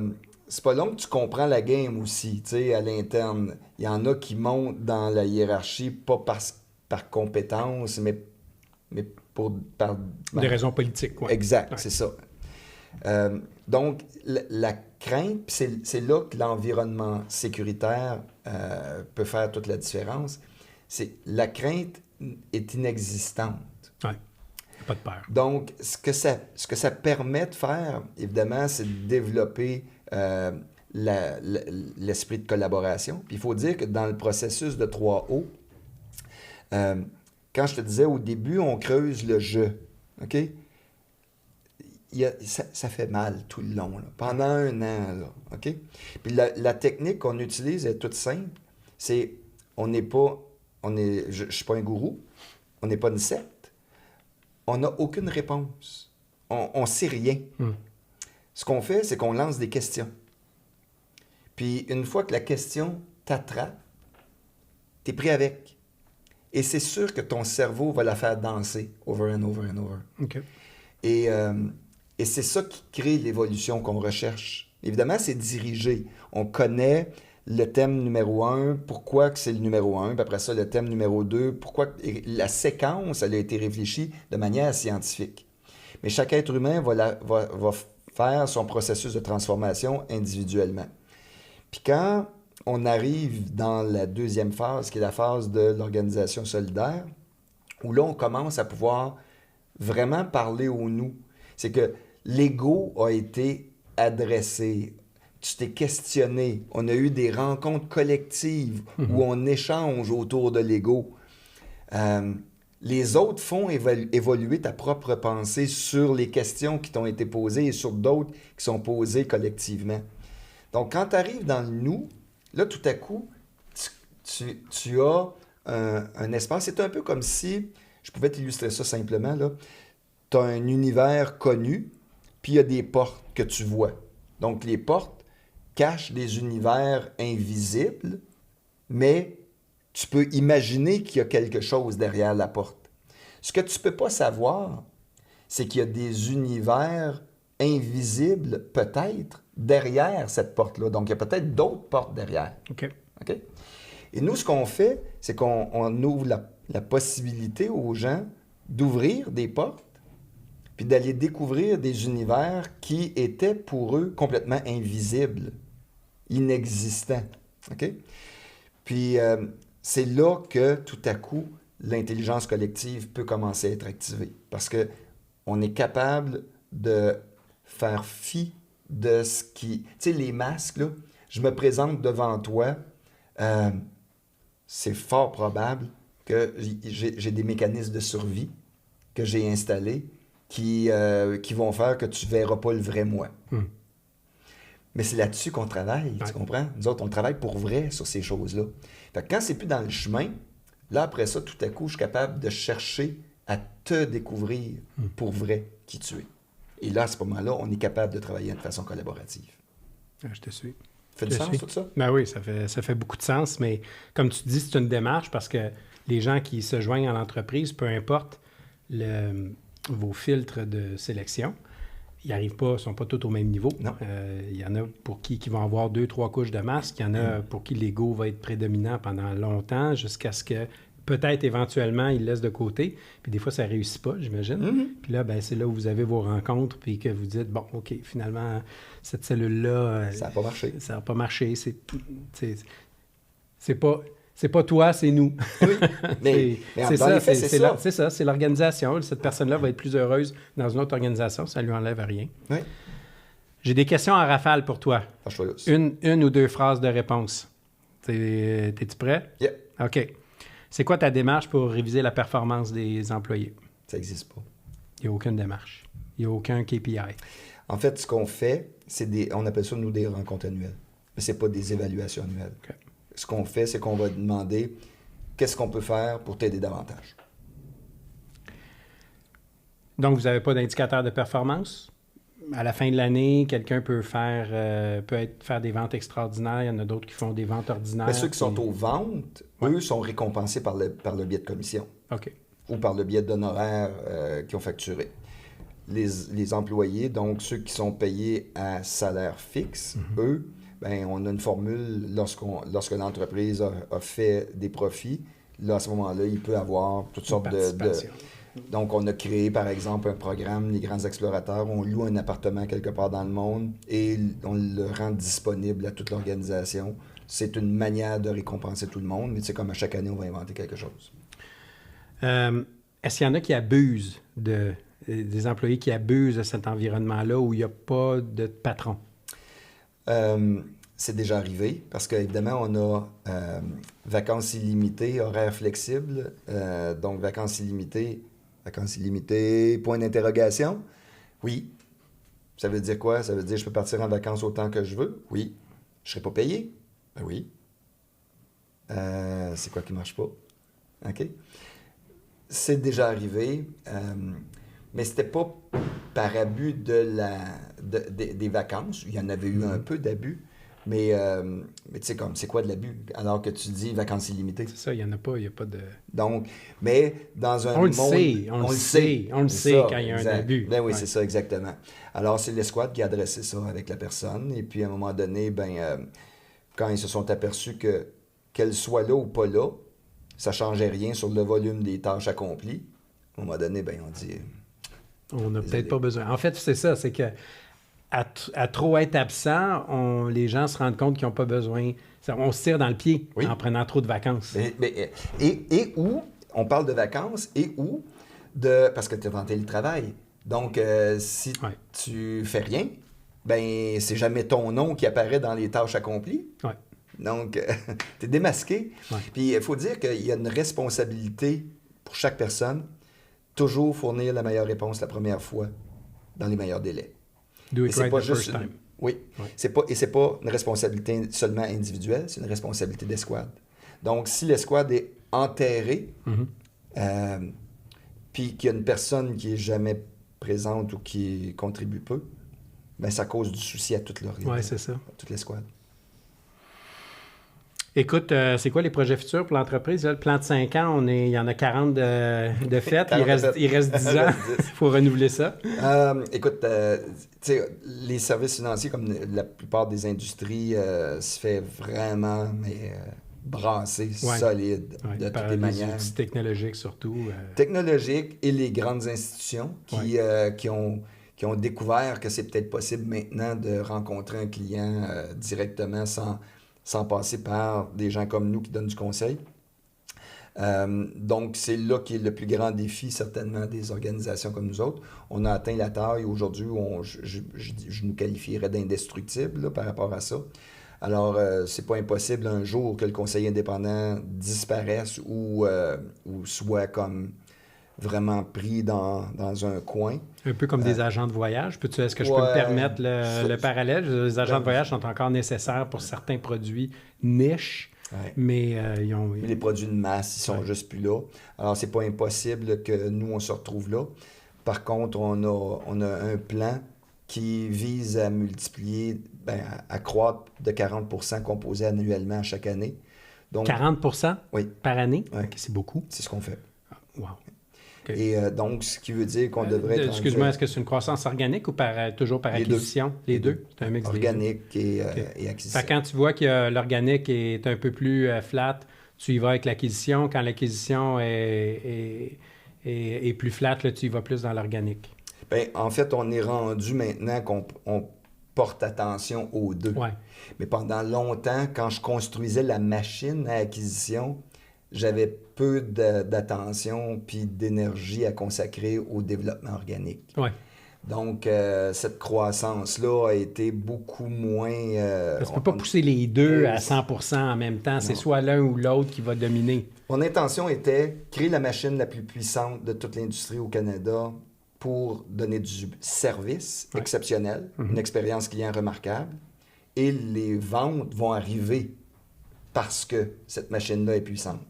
[SPEAKER 2] c'est pas long que tu comprends la game aussi, tu sais, à l'interne. Il y en a qui montent dans la hiérarchie, pas par compétence, mais par...
[SPEAKER 1] Des raisons politiques, oui.
[SPEAKER 2] Exact, ouais. C'est ça. Donc, la crainte, c'est là que l'environnement sécuritaire peut faire toute la différence. La crainte est inexistante.
[SPEAKER 1] Oui, pas de peur.
[SPEAKER 2] Donc, ce que ça permet de faire, évidemment, c'est de développer l'esprit de collaboration. Puis il faut dire que dans le processus de 3O, quand je te disais au début, on creuse le je, OK? Ça fait mal tout le long, là, pendant 1 an, là, OK? Puis la technique qu'on utilise est toute simple. C'est, je ne suis pas un gourou, on n'est pas une secte, on n'a aucune réponse. On ne sait rien. Ce qu'on fait, c'est qu'on lance des questions. Puis une fois que la question t'attrape, tu es pris avec. Et c'est sûr que ton cerveau va la faire danser over and over and over.
[SPEAKER 1] Okay.
[SPEAKER 2] Et c'est ça qui crée l'évolution qu'on recherche Évidemment, c'est dirigé. On connaît le thème numéro 1, pourquoi que c'est le numéro 1, puis après ça, le thème numéro 2, pourquoi et la séquence, elle a été réfléchie de manière scientifique. Mais chaque être humain va faire son processus de transformation individuellement. Puis quand on arrive dans la deuxième phase, qui est la phase de l'organisation solidaire, où là, on commence à pouvoir vraiment parler au nous. C'est que l'ego a été adressé. Tu t'es questionné. On a eu des rencontres collectives où on échange autour de l'ego. Les autres font évoluer ta propre pensée sur les questions qui t'ont été posées et sur d'autres qui sont posées collectivement. Donc, quand tu arrives dans le nous, là, tout à coup, tu as un espace. C'est un peu comme si, je pouvais t'illustrer ça simplement, là. Tu as un univers connu, puis il y a des portes que tu vois. Donc, les portes cachent des univers invisibles, mais tu peux imaginer qu'il y a quelque chose derrière la porte. Ce que tu ne peux pas savoir, c'est qu'il y a des univers invisibles, peut-être, derrière cette porte-là. Donc, il y a peut-être d'autres portes derrière.
[SPEAKER 1] OK.
[SPEAKER 2] OK? Et nous, ce qu'on fait, c'est qu'on ouvre la possibilité aux gens d'ouvrir des portes puis d'aller découvrir des univers qui étaient pour eux complètement invisibles, inexistants. OK? Puis, c'est là que, tout à coup, l'intelligence collective peut commencer à être activée. Parce qu'on est capable de faire fi de ce qui... Tu sais, les masques, là, je me présente devant toi, c'est fort probable que j'ai des mécanismes de survie que j'ai installés qui vont faire que tu ne verras pas le vrai moi. Mais c'est là-dessus qu'on travaille, tu comprends? Nous autres, on travaille pour vrai sur ces choses-là. Fait que quand c'est plus dans le chemin, là, après ça, tout à coup, je suis capable de chercher à te découvrir pour vrai qui tu es. Et là, à ce moment-là, on est capable de travailler de façon collaborative.
[SPEAKER 1] Je te suis.
[SPEAKER 2] Fait du sens, tout ça?
[SPEAKER 1] Ben oui, ça fait beaucoup de sens, mais comme tu dis, c'est une démarche parce que les gens qui se joignent à l'entreprise, peu importe vos filtres de sélection, ils n'arrivent pas, ne sont pas tous au même niveau. Il y en a pour qui vont avoir 2-3 couches de masque, il y en a pour qui l'ego va être prédominant pendant longtemps jusqu'à ce que peut-être éventuellement ils le laissent de côté. Puis des fois, ça ne réussit pas, j'imagine. Puis là, ben, c'est là où vous avez vos rencontres puis que vous dites, bon, OK, finalement, cette cellule-là...
[SPEAKER 2] ça n'a pas marché.
[SPEAKER 1] Ça n'a pas marché. C'est pas toi, c'est nous.
[SPEAKER 2] Oui, mais
[SPEAKER 1] c'est
[SPEAKER 2] dans les faits, c'est ça.
[SPEAKER 1] C'est ça, c'est l'organisation. Cette personne-là va être plus heureuse dans une autre organisation, ça ne lui enlève rien.
[SPEAKER 2] Oui.
[SPEAKER 1] J'ai des questions en rafale pour toi. Une ou deux phrases de réponse. T'es-tu prêt?
[SPEAKER 2] Yeah.
[SPEAKER 1] OK. C'est quoi ta démarche pour réviser la performance des employés?
[SPEAKER 2] Ça n'existe pas.
[SPEAKER 1] Il n'y a aucune démarche. Il n'y a aucun KPI.
[SPEAKER 2] En fait, ce qu'on fait, on appelle ça, nous, des rencontres annuelles. Mais ce n'est pas des évaluations annuelles.
[SPEAKER 1] Okay.
[SPEAKER 2] Ce qu'on fait, c'est qu'on va demander qu'est-ce qu'on peut faire pour t'aider davantage.
[SPEAKER 1] Donc, vous n'avez pas d'indicateur de performance? À la fin de l'année, quelqu'un peut faire des ventes extraordinaires. Il y en a d'autres qui font des ventes ordinaires.
[SPEAKER 2] Mais ceux qui sont aux ventes, eux, sont récompensés par le biais de commission.
[SPEAKER 1] OK.
[SPEAKER 2] Ou par le biais d'honoraires qui ont facturé. Les employés, donc ceux qui sont payés à salaire fixe, eux, ben, on a une formule lorsque l'entreprise a fait des profits. Là, à ce moment-là, il peut avoir toutes sortes de... Donc, on a créé, par exemple, un programme, les grands explorateurs. On loue un appartement quelque part dans le monde et on le rend disponible à toute l'organisation. C'est une manière de récompenser tout le monde, mais c'est comme à chaque année, on va inventer quelque chose.
[SPEAKER 1] Est-ce qu'il y en a qui abusent des employés qui abusent de cet environnement-là où il n'y a pas de patron?
[SPEAKER 2] C'est déjà arrivé parce qu'évidemment, on a vacances illimitées, horaires flexibles. Donc, vacances illimitées, point d'interrogation. Oui. Ça veut dire quoi? Ça veut dire je peux partir en vacances autant que je veux? Oui. Je ne serai pas payé? Ben oui. C'est quoi qui ne marche pas? OK. C'est déjà arrivé, mais c'était pas par abus des vacances. Il y en avait eu un peu d'abus. Mais tu sais, comme, c'est quoi de l'abus? Alors que tu dis vacances illimitées.
[SPEAKER 1] C'est ça, il n'y en a pas, il n'y a pas de...
[SPEAKER 2] Donc, mais dans un
[SPEAKER 1] On le
[SPEAKER 2] monde...
[SPEAKER 1] sait, on le sait
[SPEAKER 2] C'est ça,
[SPEAKER 1] quand il y a un
[SPEAKER 2] exact.
[SPEAKER 1] abus.
[SPEAKER 2] Ben oui,
[SPEAKER 1] Ouais.
[SPEAKER 2] c'est ça, exactement. Alors, c'est l'escouade qui a adressé ça avec la personne. Et puis, à un moment donné, quand ils se sont aperçus que qu'elle soit là ou pas là, ça ne changeait rien sur le volume des tâches accomplies. À un moment donné, on dit...
[SPEAKER 1] On n'a
[SPEAKER 2] Désolé.
[SPEAKER 1] peut-être pas besoin. En fait, c'est ça, c'est que à trop être absent, les gens se rendent compte qu'ils n'ont pas besoin. On se tire dans le pied
[SPEAKER 2] Oui.
[SPEAKER 1] en prenant trop de vacances.
[SPEAKER 2] Et où, on parle de vacances, parce que tu es en télétravail. Donc, si
[SPEAKER 1] Ouais.
[SPEAKER 2] tu fais rien, c'est jamais ton nom qui apparaît dans les tâches accomplies.
[SPEAKER 1] Ouais.
[SPEAKER 2] Donc, tu es démasqué.
[SPEAKER 1] Ouais.
[SPEAKER 2] Puis, il faut dire qu'il y a une responsabilité pour chaque personne, toujours fournir la meilleure réponse la première fois, dans les meilleurs délais.
[SPEAKER 1] Do
[SPEAKER 2] Et
[SPEAKER 1] it
[SPEAKER 2] c'est
[SPEAKER 1] right
[SPEAKER 2] pas
[SPEAKER 1] the
[SPEAKER 2] juste
[SPEAKER 1] first time.
[SPEAKER 2] Oui.
[SPEAKER 1] Ouais.
[SPEAKER 2] C'est pas une responsabilité seulement individuelle, c'est une responsabilité d'escouade. Donc, si l'escouade est enterrée,
[SPEAKER 1] Mhm.
[SPEAKER 2] puis qu'il y a une personne qui est jamais présente ou qui contribue peu, ça cause du souci à toute
[SPEAKER 1] Oui, c'est ça.
[SPEAKER 2] toute l'escouade.
[SPEAKER 1] Écoute, c'est quoi les projets futurs pour l'entreprise? Là, le plan de 5 ans, il y en a 40 de fêtes.
[SPEAKER 2] 40
[SPEAKER 1] Il reste 10 ans. Il faut renouveler ça.
[SPEAKER 2] Écoute, tu sais, les services financiers, comme la plupart des industries, se fait vraiment brasser solide de toutes les manières.
[SPEAKER 1] Les outils technologiques surtout.
[SPEAKER 2] Technologiques et les grandes institutions qui ont découvert que c'est peut-être possible maintenant de rencontrer un client directement sans passer par des gens comme nous qui donnent du conseil. Donc, c'est là qui est le plus grand défi, certainement, des organisations comme nous autres. On a atteint la taille aujourd'hui où je nous qualifierais d'indestructible là, par rapport à ça. Alors, c'est pas impossible un jour que le conseiller indépendant disparaisse ou soit comme vraiment pris dans un coin.
[SPEAKER 1] Un peu comme des agents de voyage. Est-ce que je peux
[SPEAKER 2] Ouais,
[SPEAKER 1] me permettre le parallèle? Les agents de voyage sont encore nécessaires pour certains produits niches, mais ils ont...
[SPEAKER 2] Les produits de masse, ils sont juste plus là. Alors, c'est pas impossible que nous, on se retrouve là. Par contre, on a un plan qui vise à multiplier, à croître de 40% composé annuellement à chaque année. Donc,
[SPEAKER 1] 40%
[SPEAKER 2] oui.
[SPEAKER 1] par année?
[SPEAKER 2] Oui.
[SPEAKER 1] Okay, c'est beaucoup.
[SPEAKER 2] C'est ce qu'on fait.
[SPEAKER 1] Wow. Okay.
[SPEAKER 2] Et donc, ce qui veut dire qu'on devrait être...
[SPEAKER 1] Excuse-moi, est-ce que c'est une croissance organique ou toujours par acquisition? Les deux? C'est un mix
[SPEAKER 2] organique
[SPEAKER 1] des deux.
[SPEAKER 2] Et acquisition.
[SPEAKER 1] Quand tu vois que l'organique est un peu plus flat, tu y vas avec l'acquisition. Quand l'acquisition est plus flat, là, tu y vas plus dans l'organique.
[SPEAKER 2] En fait, on est rendu maintenant qu'on porte attention aux deux.
[SPEAKER 1] Ouais.
[SPEAKER 2] Mais pendant longtemps, quand je construisais la machine à acquisition, j'avais peu d'attention puis d'énergie à consacrer au développement organique.
[SPEAKER 1] Ouais.
[SPEAKER 2] Donc, cette croissance-là a été beaucoup moins...
[SPEAKER 1] Parce qu'on ne peut pas pousser les deux à 100% en même temps. C'est soit l'un ou l'autre qui va dominer.
[SPEAKER 2] Mon intention était créer la machine la plus puissante de toute l'industrie au Canada pour donner du service exceptionnel, une expérience client remarquable. Et les ventes vont arriver parce que cette machine-là est puissante.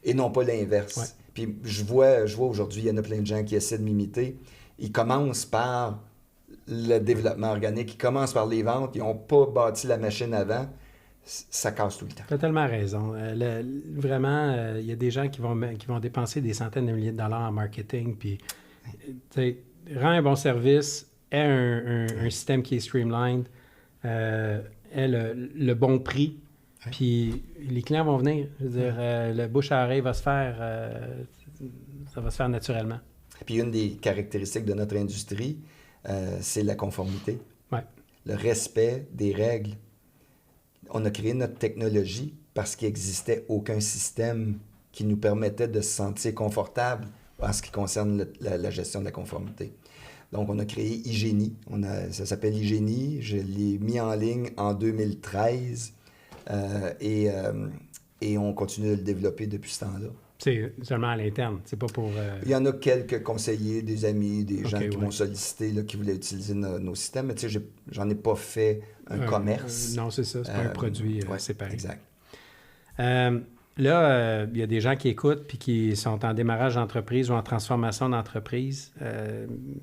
[SPEAKER 2] Et non pas l'inverse.
[SPEAKER 1] Ouais.
[SPEAKER 2] Puis je vois aujourd'hui, il y en a plein de gens qui essaient de m'imiter. Ils commencent par le développement organique, ils commencent par les ventes, ils n'ont pas bâti la machine avant. Ça casse tout le temps.
[SPEAKER 1] Tu as tellement raison. Vraiment, il y a des gens qui vont dépenser des centaines de milliers de dollars en marketing, puis rends un bon service, aie un système qui est streamlined, ait le bon prix, puis les clients vont venir. Je veux dire, le bouche à oreille va se faire, ça va se faire naturellement.
[SPEAKER 2] Puis une des caractéristiques de notre industrie, c'est la conformité.
[SPEAKER 1] Ouais.
[SPEAKER 2] Le respect des règles. On a créé notre technologie parce qu'il n'existait aucun système qui nous permettait de se sentir confortable en ce qui concerne la gestion de la conformité. Donc, on a créé Hygiénie. Ça s'appelle Hygiénie. Je l'ai mis en ligne en 2013 et on continue de le développer depuis ce temps-là.
[SPEAKER 1] C'est seulement à l'interne, c'est pas pour...
[SPEAKER 2] Il y en a quelques conseillers, des amis, des gens qui m'ont sollicité, là, qui voulaient utiliser nos systèmes, mais tu sais, j'en ai pas fait un commerce.
[SPEAKER 1] Non, c'est ça, c'est pas un produit séparé.
[SPEAKER 2] Exact.
[SPEAKER 1] Là, il y a des gens qui écoutent puis qui sont en démarrage d'entreprise ou en transformation d'entreprise.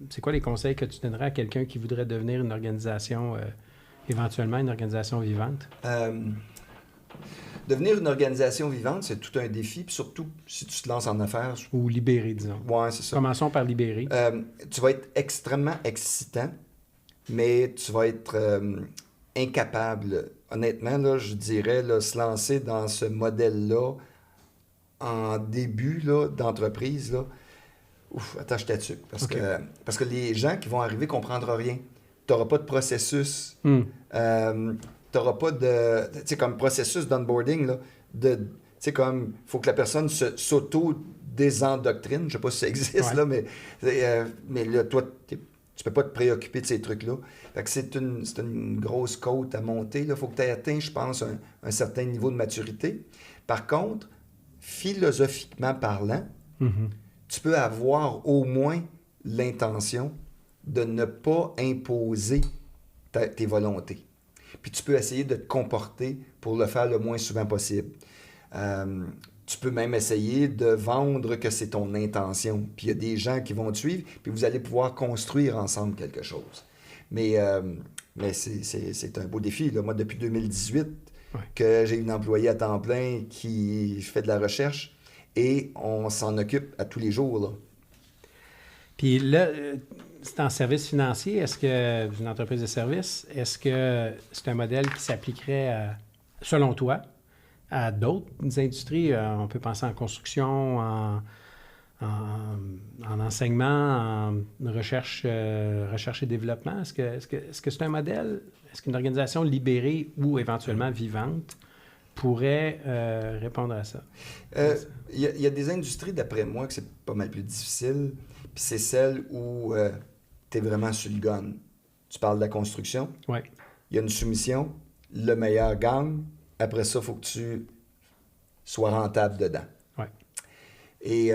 [SPEAKER 1] C'est quoi les conseils que tu donnerais à quelqu'un qui voudrait devenir une organisation éventuellement une organisation vivante?
[SPEAKER 2] Devenir une organisation vivante, c'est tout un défi, puis surtout si tu te lances en affaires.
[SPEAKER 1] Ou libérer, disons.
[SPEAKER 2] Ouais, c'est ça.
[SPEAKER 1] Commençons par libérer.
[SPEAKER 2] Tu vas être extrêmement excitant, mais tu vas être incapable. Honnêtement, là, je dirais, là, se lancer dans ce modèle-là en début là, d'entreprise, là, attache ta tuque. Parce que les gens qui vont arriver ne comprendront rien. Tu n'auras pas de processus. Tu n'auras pas de... Tu sais, comme processus d'onboarding, là, tu sais, comme, il faut que la personne s'auto-désendoctrine. Je ne sais pas si ça existe, là, mais là, toi, tu peux pas te préoccuper de ces trucs-là. Fait que c'est une grosse côte à monter. Il faut que tu aies atteint, je pense, un certain niveau de maturité. Par contre, philosophiquement parlant, tu peux avoir au moins l'intention de ne pas imposer tes volontés. Puis tu peux essayer de te comporter pour le faire le moins souvent possible. Tu peux même essayer de vendre que c'est ton intention. Puis il y a des gens qui vont te suivre, puis vous allez pouvoir construire ensemble quelque chose. Mais c'est un beau défi. Là. Moi, depuis 2018, que j'ai une employée à temps plein qui fait de la recherche et on s'en occupe à tous les jours. Là.
[SPEAKER 1] Puis là, c'est en service financier. Est-ce que une entreprise de service, est-ce que c'est un modèle qui s'appliquerait, selon toi, à d'autres industries? On peut penser en construction, en enseignement, en recherche et développement. Est-ce que c'est un modèle? Est-ce qu'une organisation libérée ou éventuellement vivante pourrait répondre à ça?
[SPEAKER 2] Il y a des industries, d'après moi, que c'est pas mal plus difficile. Puis c'est celle où tu es vraiment sur le gun. Tu parles de la construction.
[SPEAKER 1] Oui.
[SPEAKER 2] Il y a une soumission. Le meilleur gagne. Après ça, il faut que tu sois rentable dedans.
[SPEAKER 1] Oui.
[SPEAKER 2] Et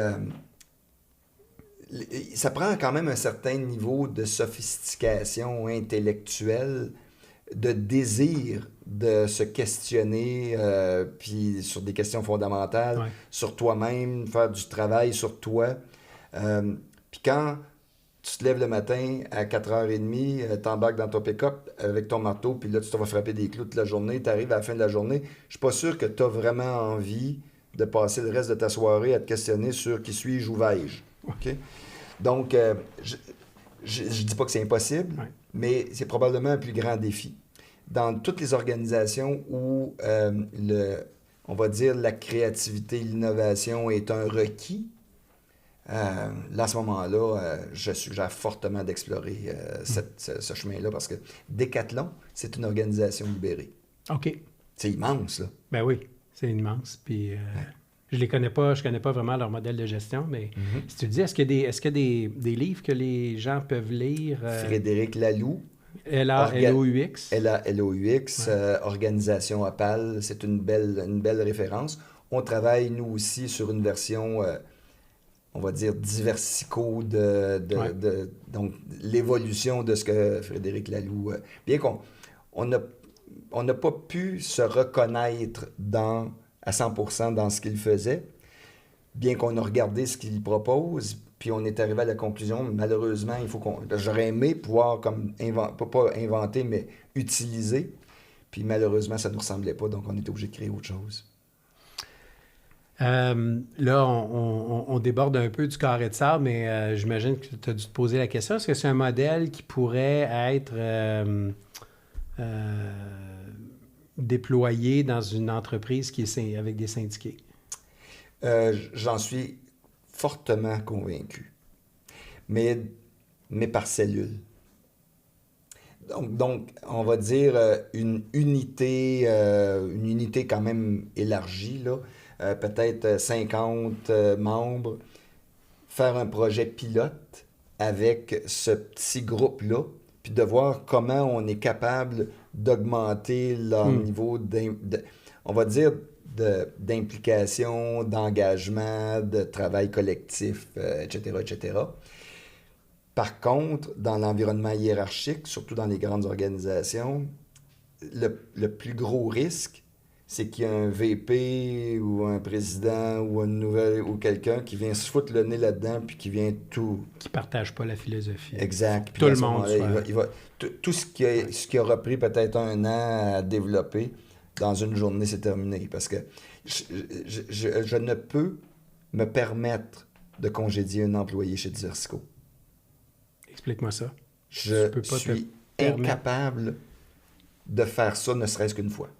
[SPEAKER 2] ça prend quand même un certain niveau de sophistication intellectuelle, de désir de se questionner puis sur des questions fondamentales, sur toi-même, faire du travail sur toi. Puis quand tu te lèves le matin à 4h30, t'embarques dans ton pick-up avec ton marteau, puis là, tu te vas frapper des clous toute la journée, tu arrives à la fin de la journée, je suis pas sûr que tu as vraiment envie de passer le reste de ta soirée à te questionner sur qui suis-je, où vais-je. Okay? Donc, je dis pas que c'est impossible, mais c'est probablement un plus grand défi. Dans toutes les organisations où, on va dire, la créativité et l'innovation est un requis, là, à ce moment-là, je suggère fortement d'explorer ce chemin-là parce que Decathlon, c'est une organisation libérée.
[SPEAKER 1] OK.
[SPEAKER 2] C'est immense, là.
[SPEAKER 1] Ben oui, c'est immense. Puis je connais pas vraiment leur modèle de gestion, mais si tu dis, est-ce qu'il y a des livres que les gens peuvent lire?
[SPEAKER 2] Frédéric Laloux.
[SPEAKER 1] L-A-L-O-U-X.
[SPEAKER 2] L-A-L-O-U-X, Organisation Opale, c'est une belle référence. On travaille, nous aussi, sur une version... on va dire, diversico donc l'évolution de ce que Frédéric Laloux... bien qu'on n'a pas pu se reconnaître à 100% dans ce qu'il faisait, bien qu'on a regardé ce qu'il propose, puis on est arrivé à la conclusion, malheureusement, j'aurais aimé pouvoir, comme pas inventer, mais utiliser, puis malheureusement, ça ne nous ressemblait pas, donc on était obligé de créer autre chose.
[SPEAKER 1] Là, on déborde un peu du carré de sable, mais j'imagine que tu as dû te poser la question. Est-ce que c'est un modèle qui pourrait être déployé dans une entreprise qui est avec des syndiqués?
[SPEAKER 2] J'en suis fortement convaincu. Mais par cellule. Donc, on va dire une unité quand même élargie, là. Peut-être 50 membres, faire un projet pilote avec ce petit groupe-là, puis de voir comment on est capable d'augmenter leur niveau, on va dire, d'implication, d'engagement, de travail collectif, etc., etc. Par contre, dans l'environnement hiérarchique, surtout dans les grandes organisations, le plus gros risque, c'est qu'il y a un VP ou un président ou une nouvelle ou quelqu'un qui vient se foutre le nez là-dedans puis qui vient tout...
[SPEAKER 1] Qui ne partage pas la philosophie.
[SPEAKER 2] Exact. Puis
[SPEAKER 1] Tout
[SPEAKER 2] à
[SPEAKER 1] le
[SPEAKER 2] ce
[SPEAKER 1] monde.
[SPEAKER 2] moment-là, tout ce qui aura pris peut-être un an à développer, dans une journée, c'est terminé. Parce que je ne peux me permettre de congédier un employé chez Diversico.
[SPEAKER 1] Explique-moi ça.
[SPEAKER 2] Je suis incapable de faire ça, ne serait-ce qu'une fois.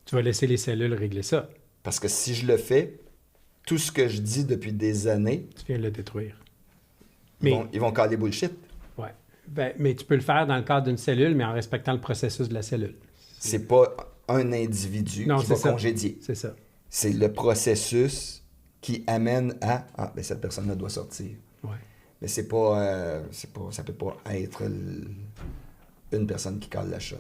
[SPEAKER 1] Tu vas laisser les cellules régler ça.
[SPEAKER 2] Parce que si je le fais, tout ce que je dis depuis des années...
[SPEAKER 1] Tu viens de le détruire.
[SPEAKER 2] Ils vont caler bullshit.
[SPEAKER 1] Oui. Mais tu peux le faire dans le cadre d'une cellule, mais en respectant le processus de la cellule.
[SPEAKER 2] C'est pas un individu qui va congédier.
[SPEAKER 1] C'est ça.
[SPEAKER 2] C'est le processus qui amène à... Ah, ben cette personne-là doit sortir.
[SPEAKER 1] Ouais.
[SPEAKER 2] Mais ça peut pas être une personne qui cale la shot.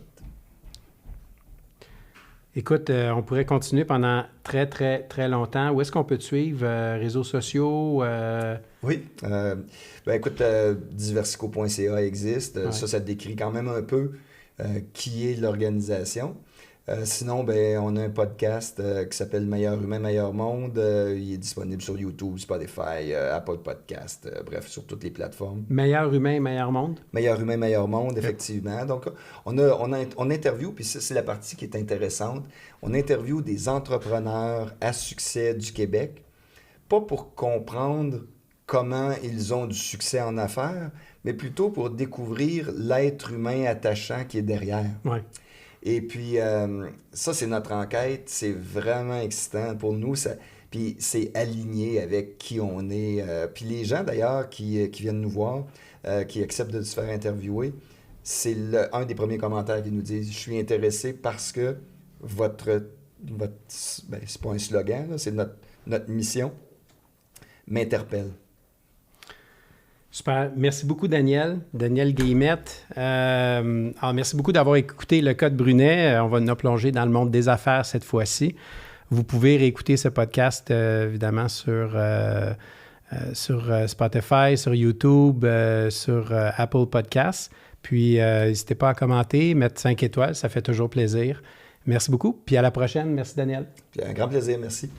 [SPEAKER 1] Écoute, on pourrait continuer pendant très, très, très longtemps. Où est-ce qu'on peut te suivre? Réseaux sociaux?
[SPEAKER 2] Oui. Écoute, diversico.ca existe. Ouais. Ça décrit quand même un peu qui est l'organisation. Sinon, on a un podcast qui s'appelle Meilleur humain, meilleur monde. Il est disponible sur YouTube, Spotify, Apple Podcast, bref, sur toutes les plateformes.
[SPEAKER 1] Meilleur humain, meilleur monde?
[SPEAKER 2] Meilleur humain, meilleur monde, effectivement. Donc, on interviewe, puis ça, c'est la partie qui est intéressante, on interviewe des entrepreneurs à succès du Québec, pas pour comprendre comment ils ont du succès en affaires, mais plutôt pour découvrir l'être humain attachant qui est derrière.
[SPEAKER 1] Ouais.
[SPEAKER 2] Et puis, ça, c'est notre enquête. C'est vraiment excitant pour nous. Puis, c'est aligné avec qui on est. Puis, les gens, d'ailleurs, qui viennent nous voir, qui acceptent de se faire interviewer, c'est un des premiers commentaires qui nous disent « Je suis intéressé parce que votre c'est pas un slogan, là, c'est notre mission, m'interpelle. »
[SPEAKER 1] Super. Merci beaucoup, Daniel. Daniel Guillemette. Alors, merci beaucoup d'avoir écouté le Code Brunet. On va nous plonger dans le monde des affaires cette fois-ci. Vous pouvez réécouter ce podcast, évidemment, sur Spotify, sur YouTube, sur Apple Podcasts. Puis, n'hésitez pas à commenter, mettre 5 étoiles. Ça fait toujours plaisir. Merci beaucoup. Puis, à la prochaine. Merci, Daniel.
[SPEAKER 2] Puis, un grand plaisir. Merci.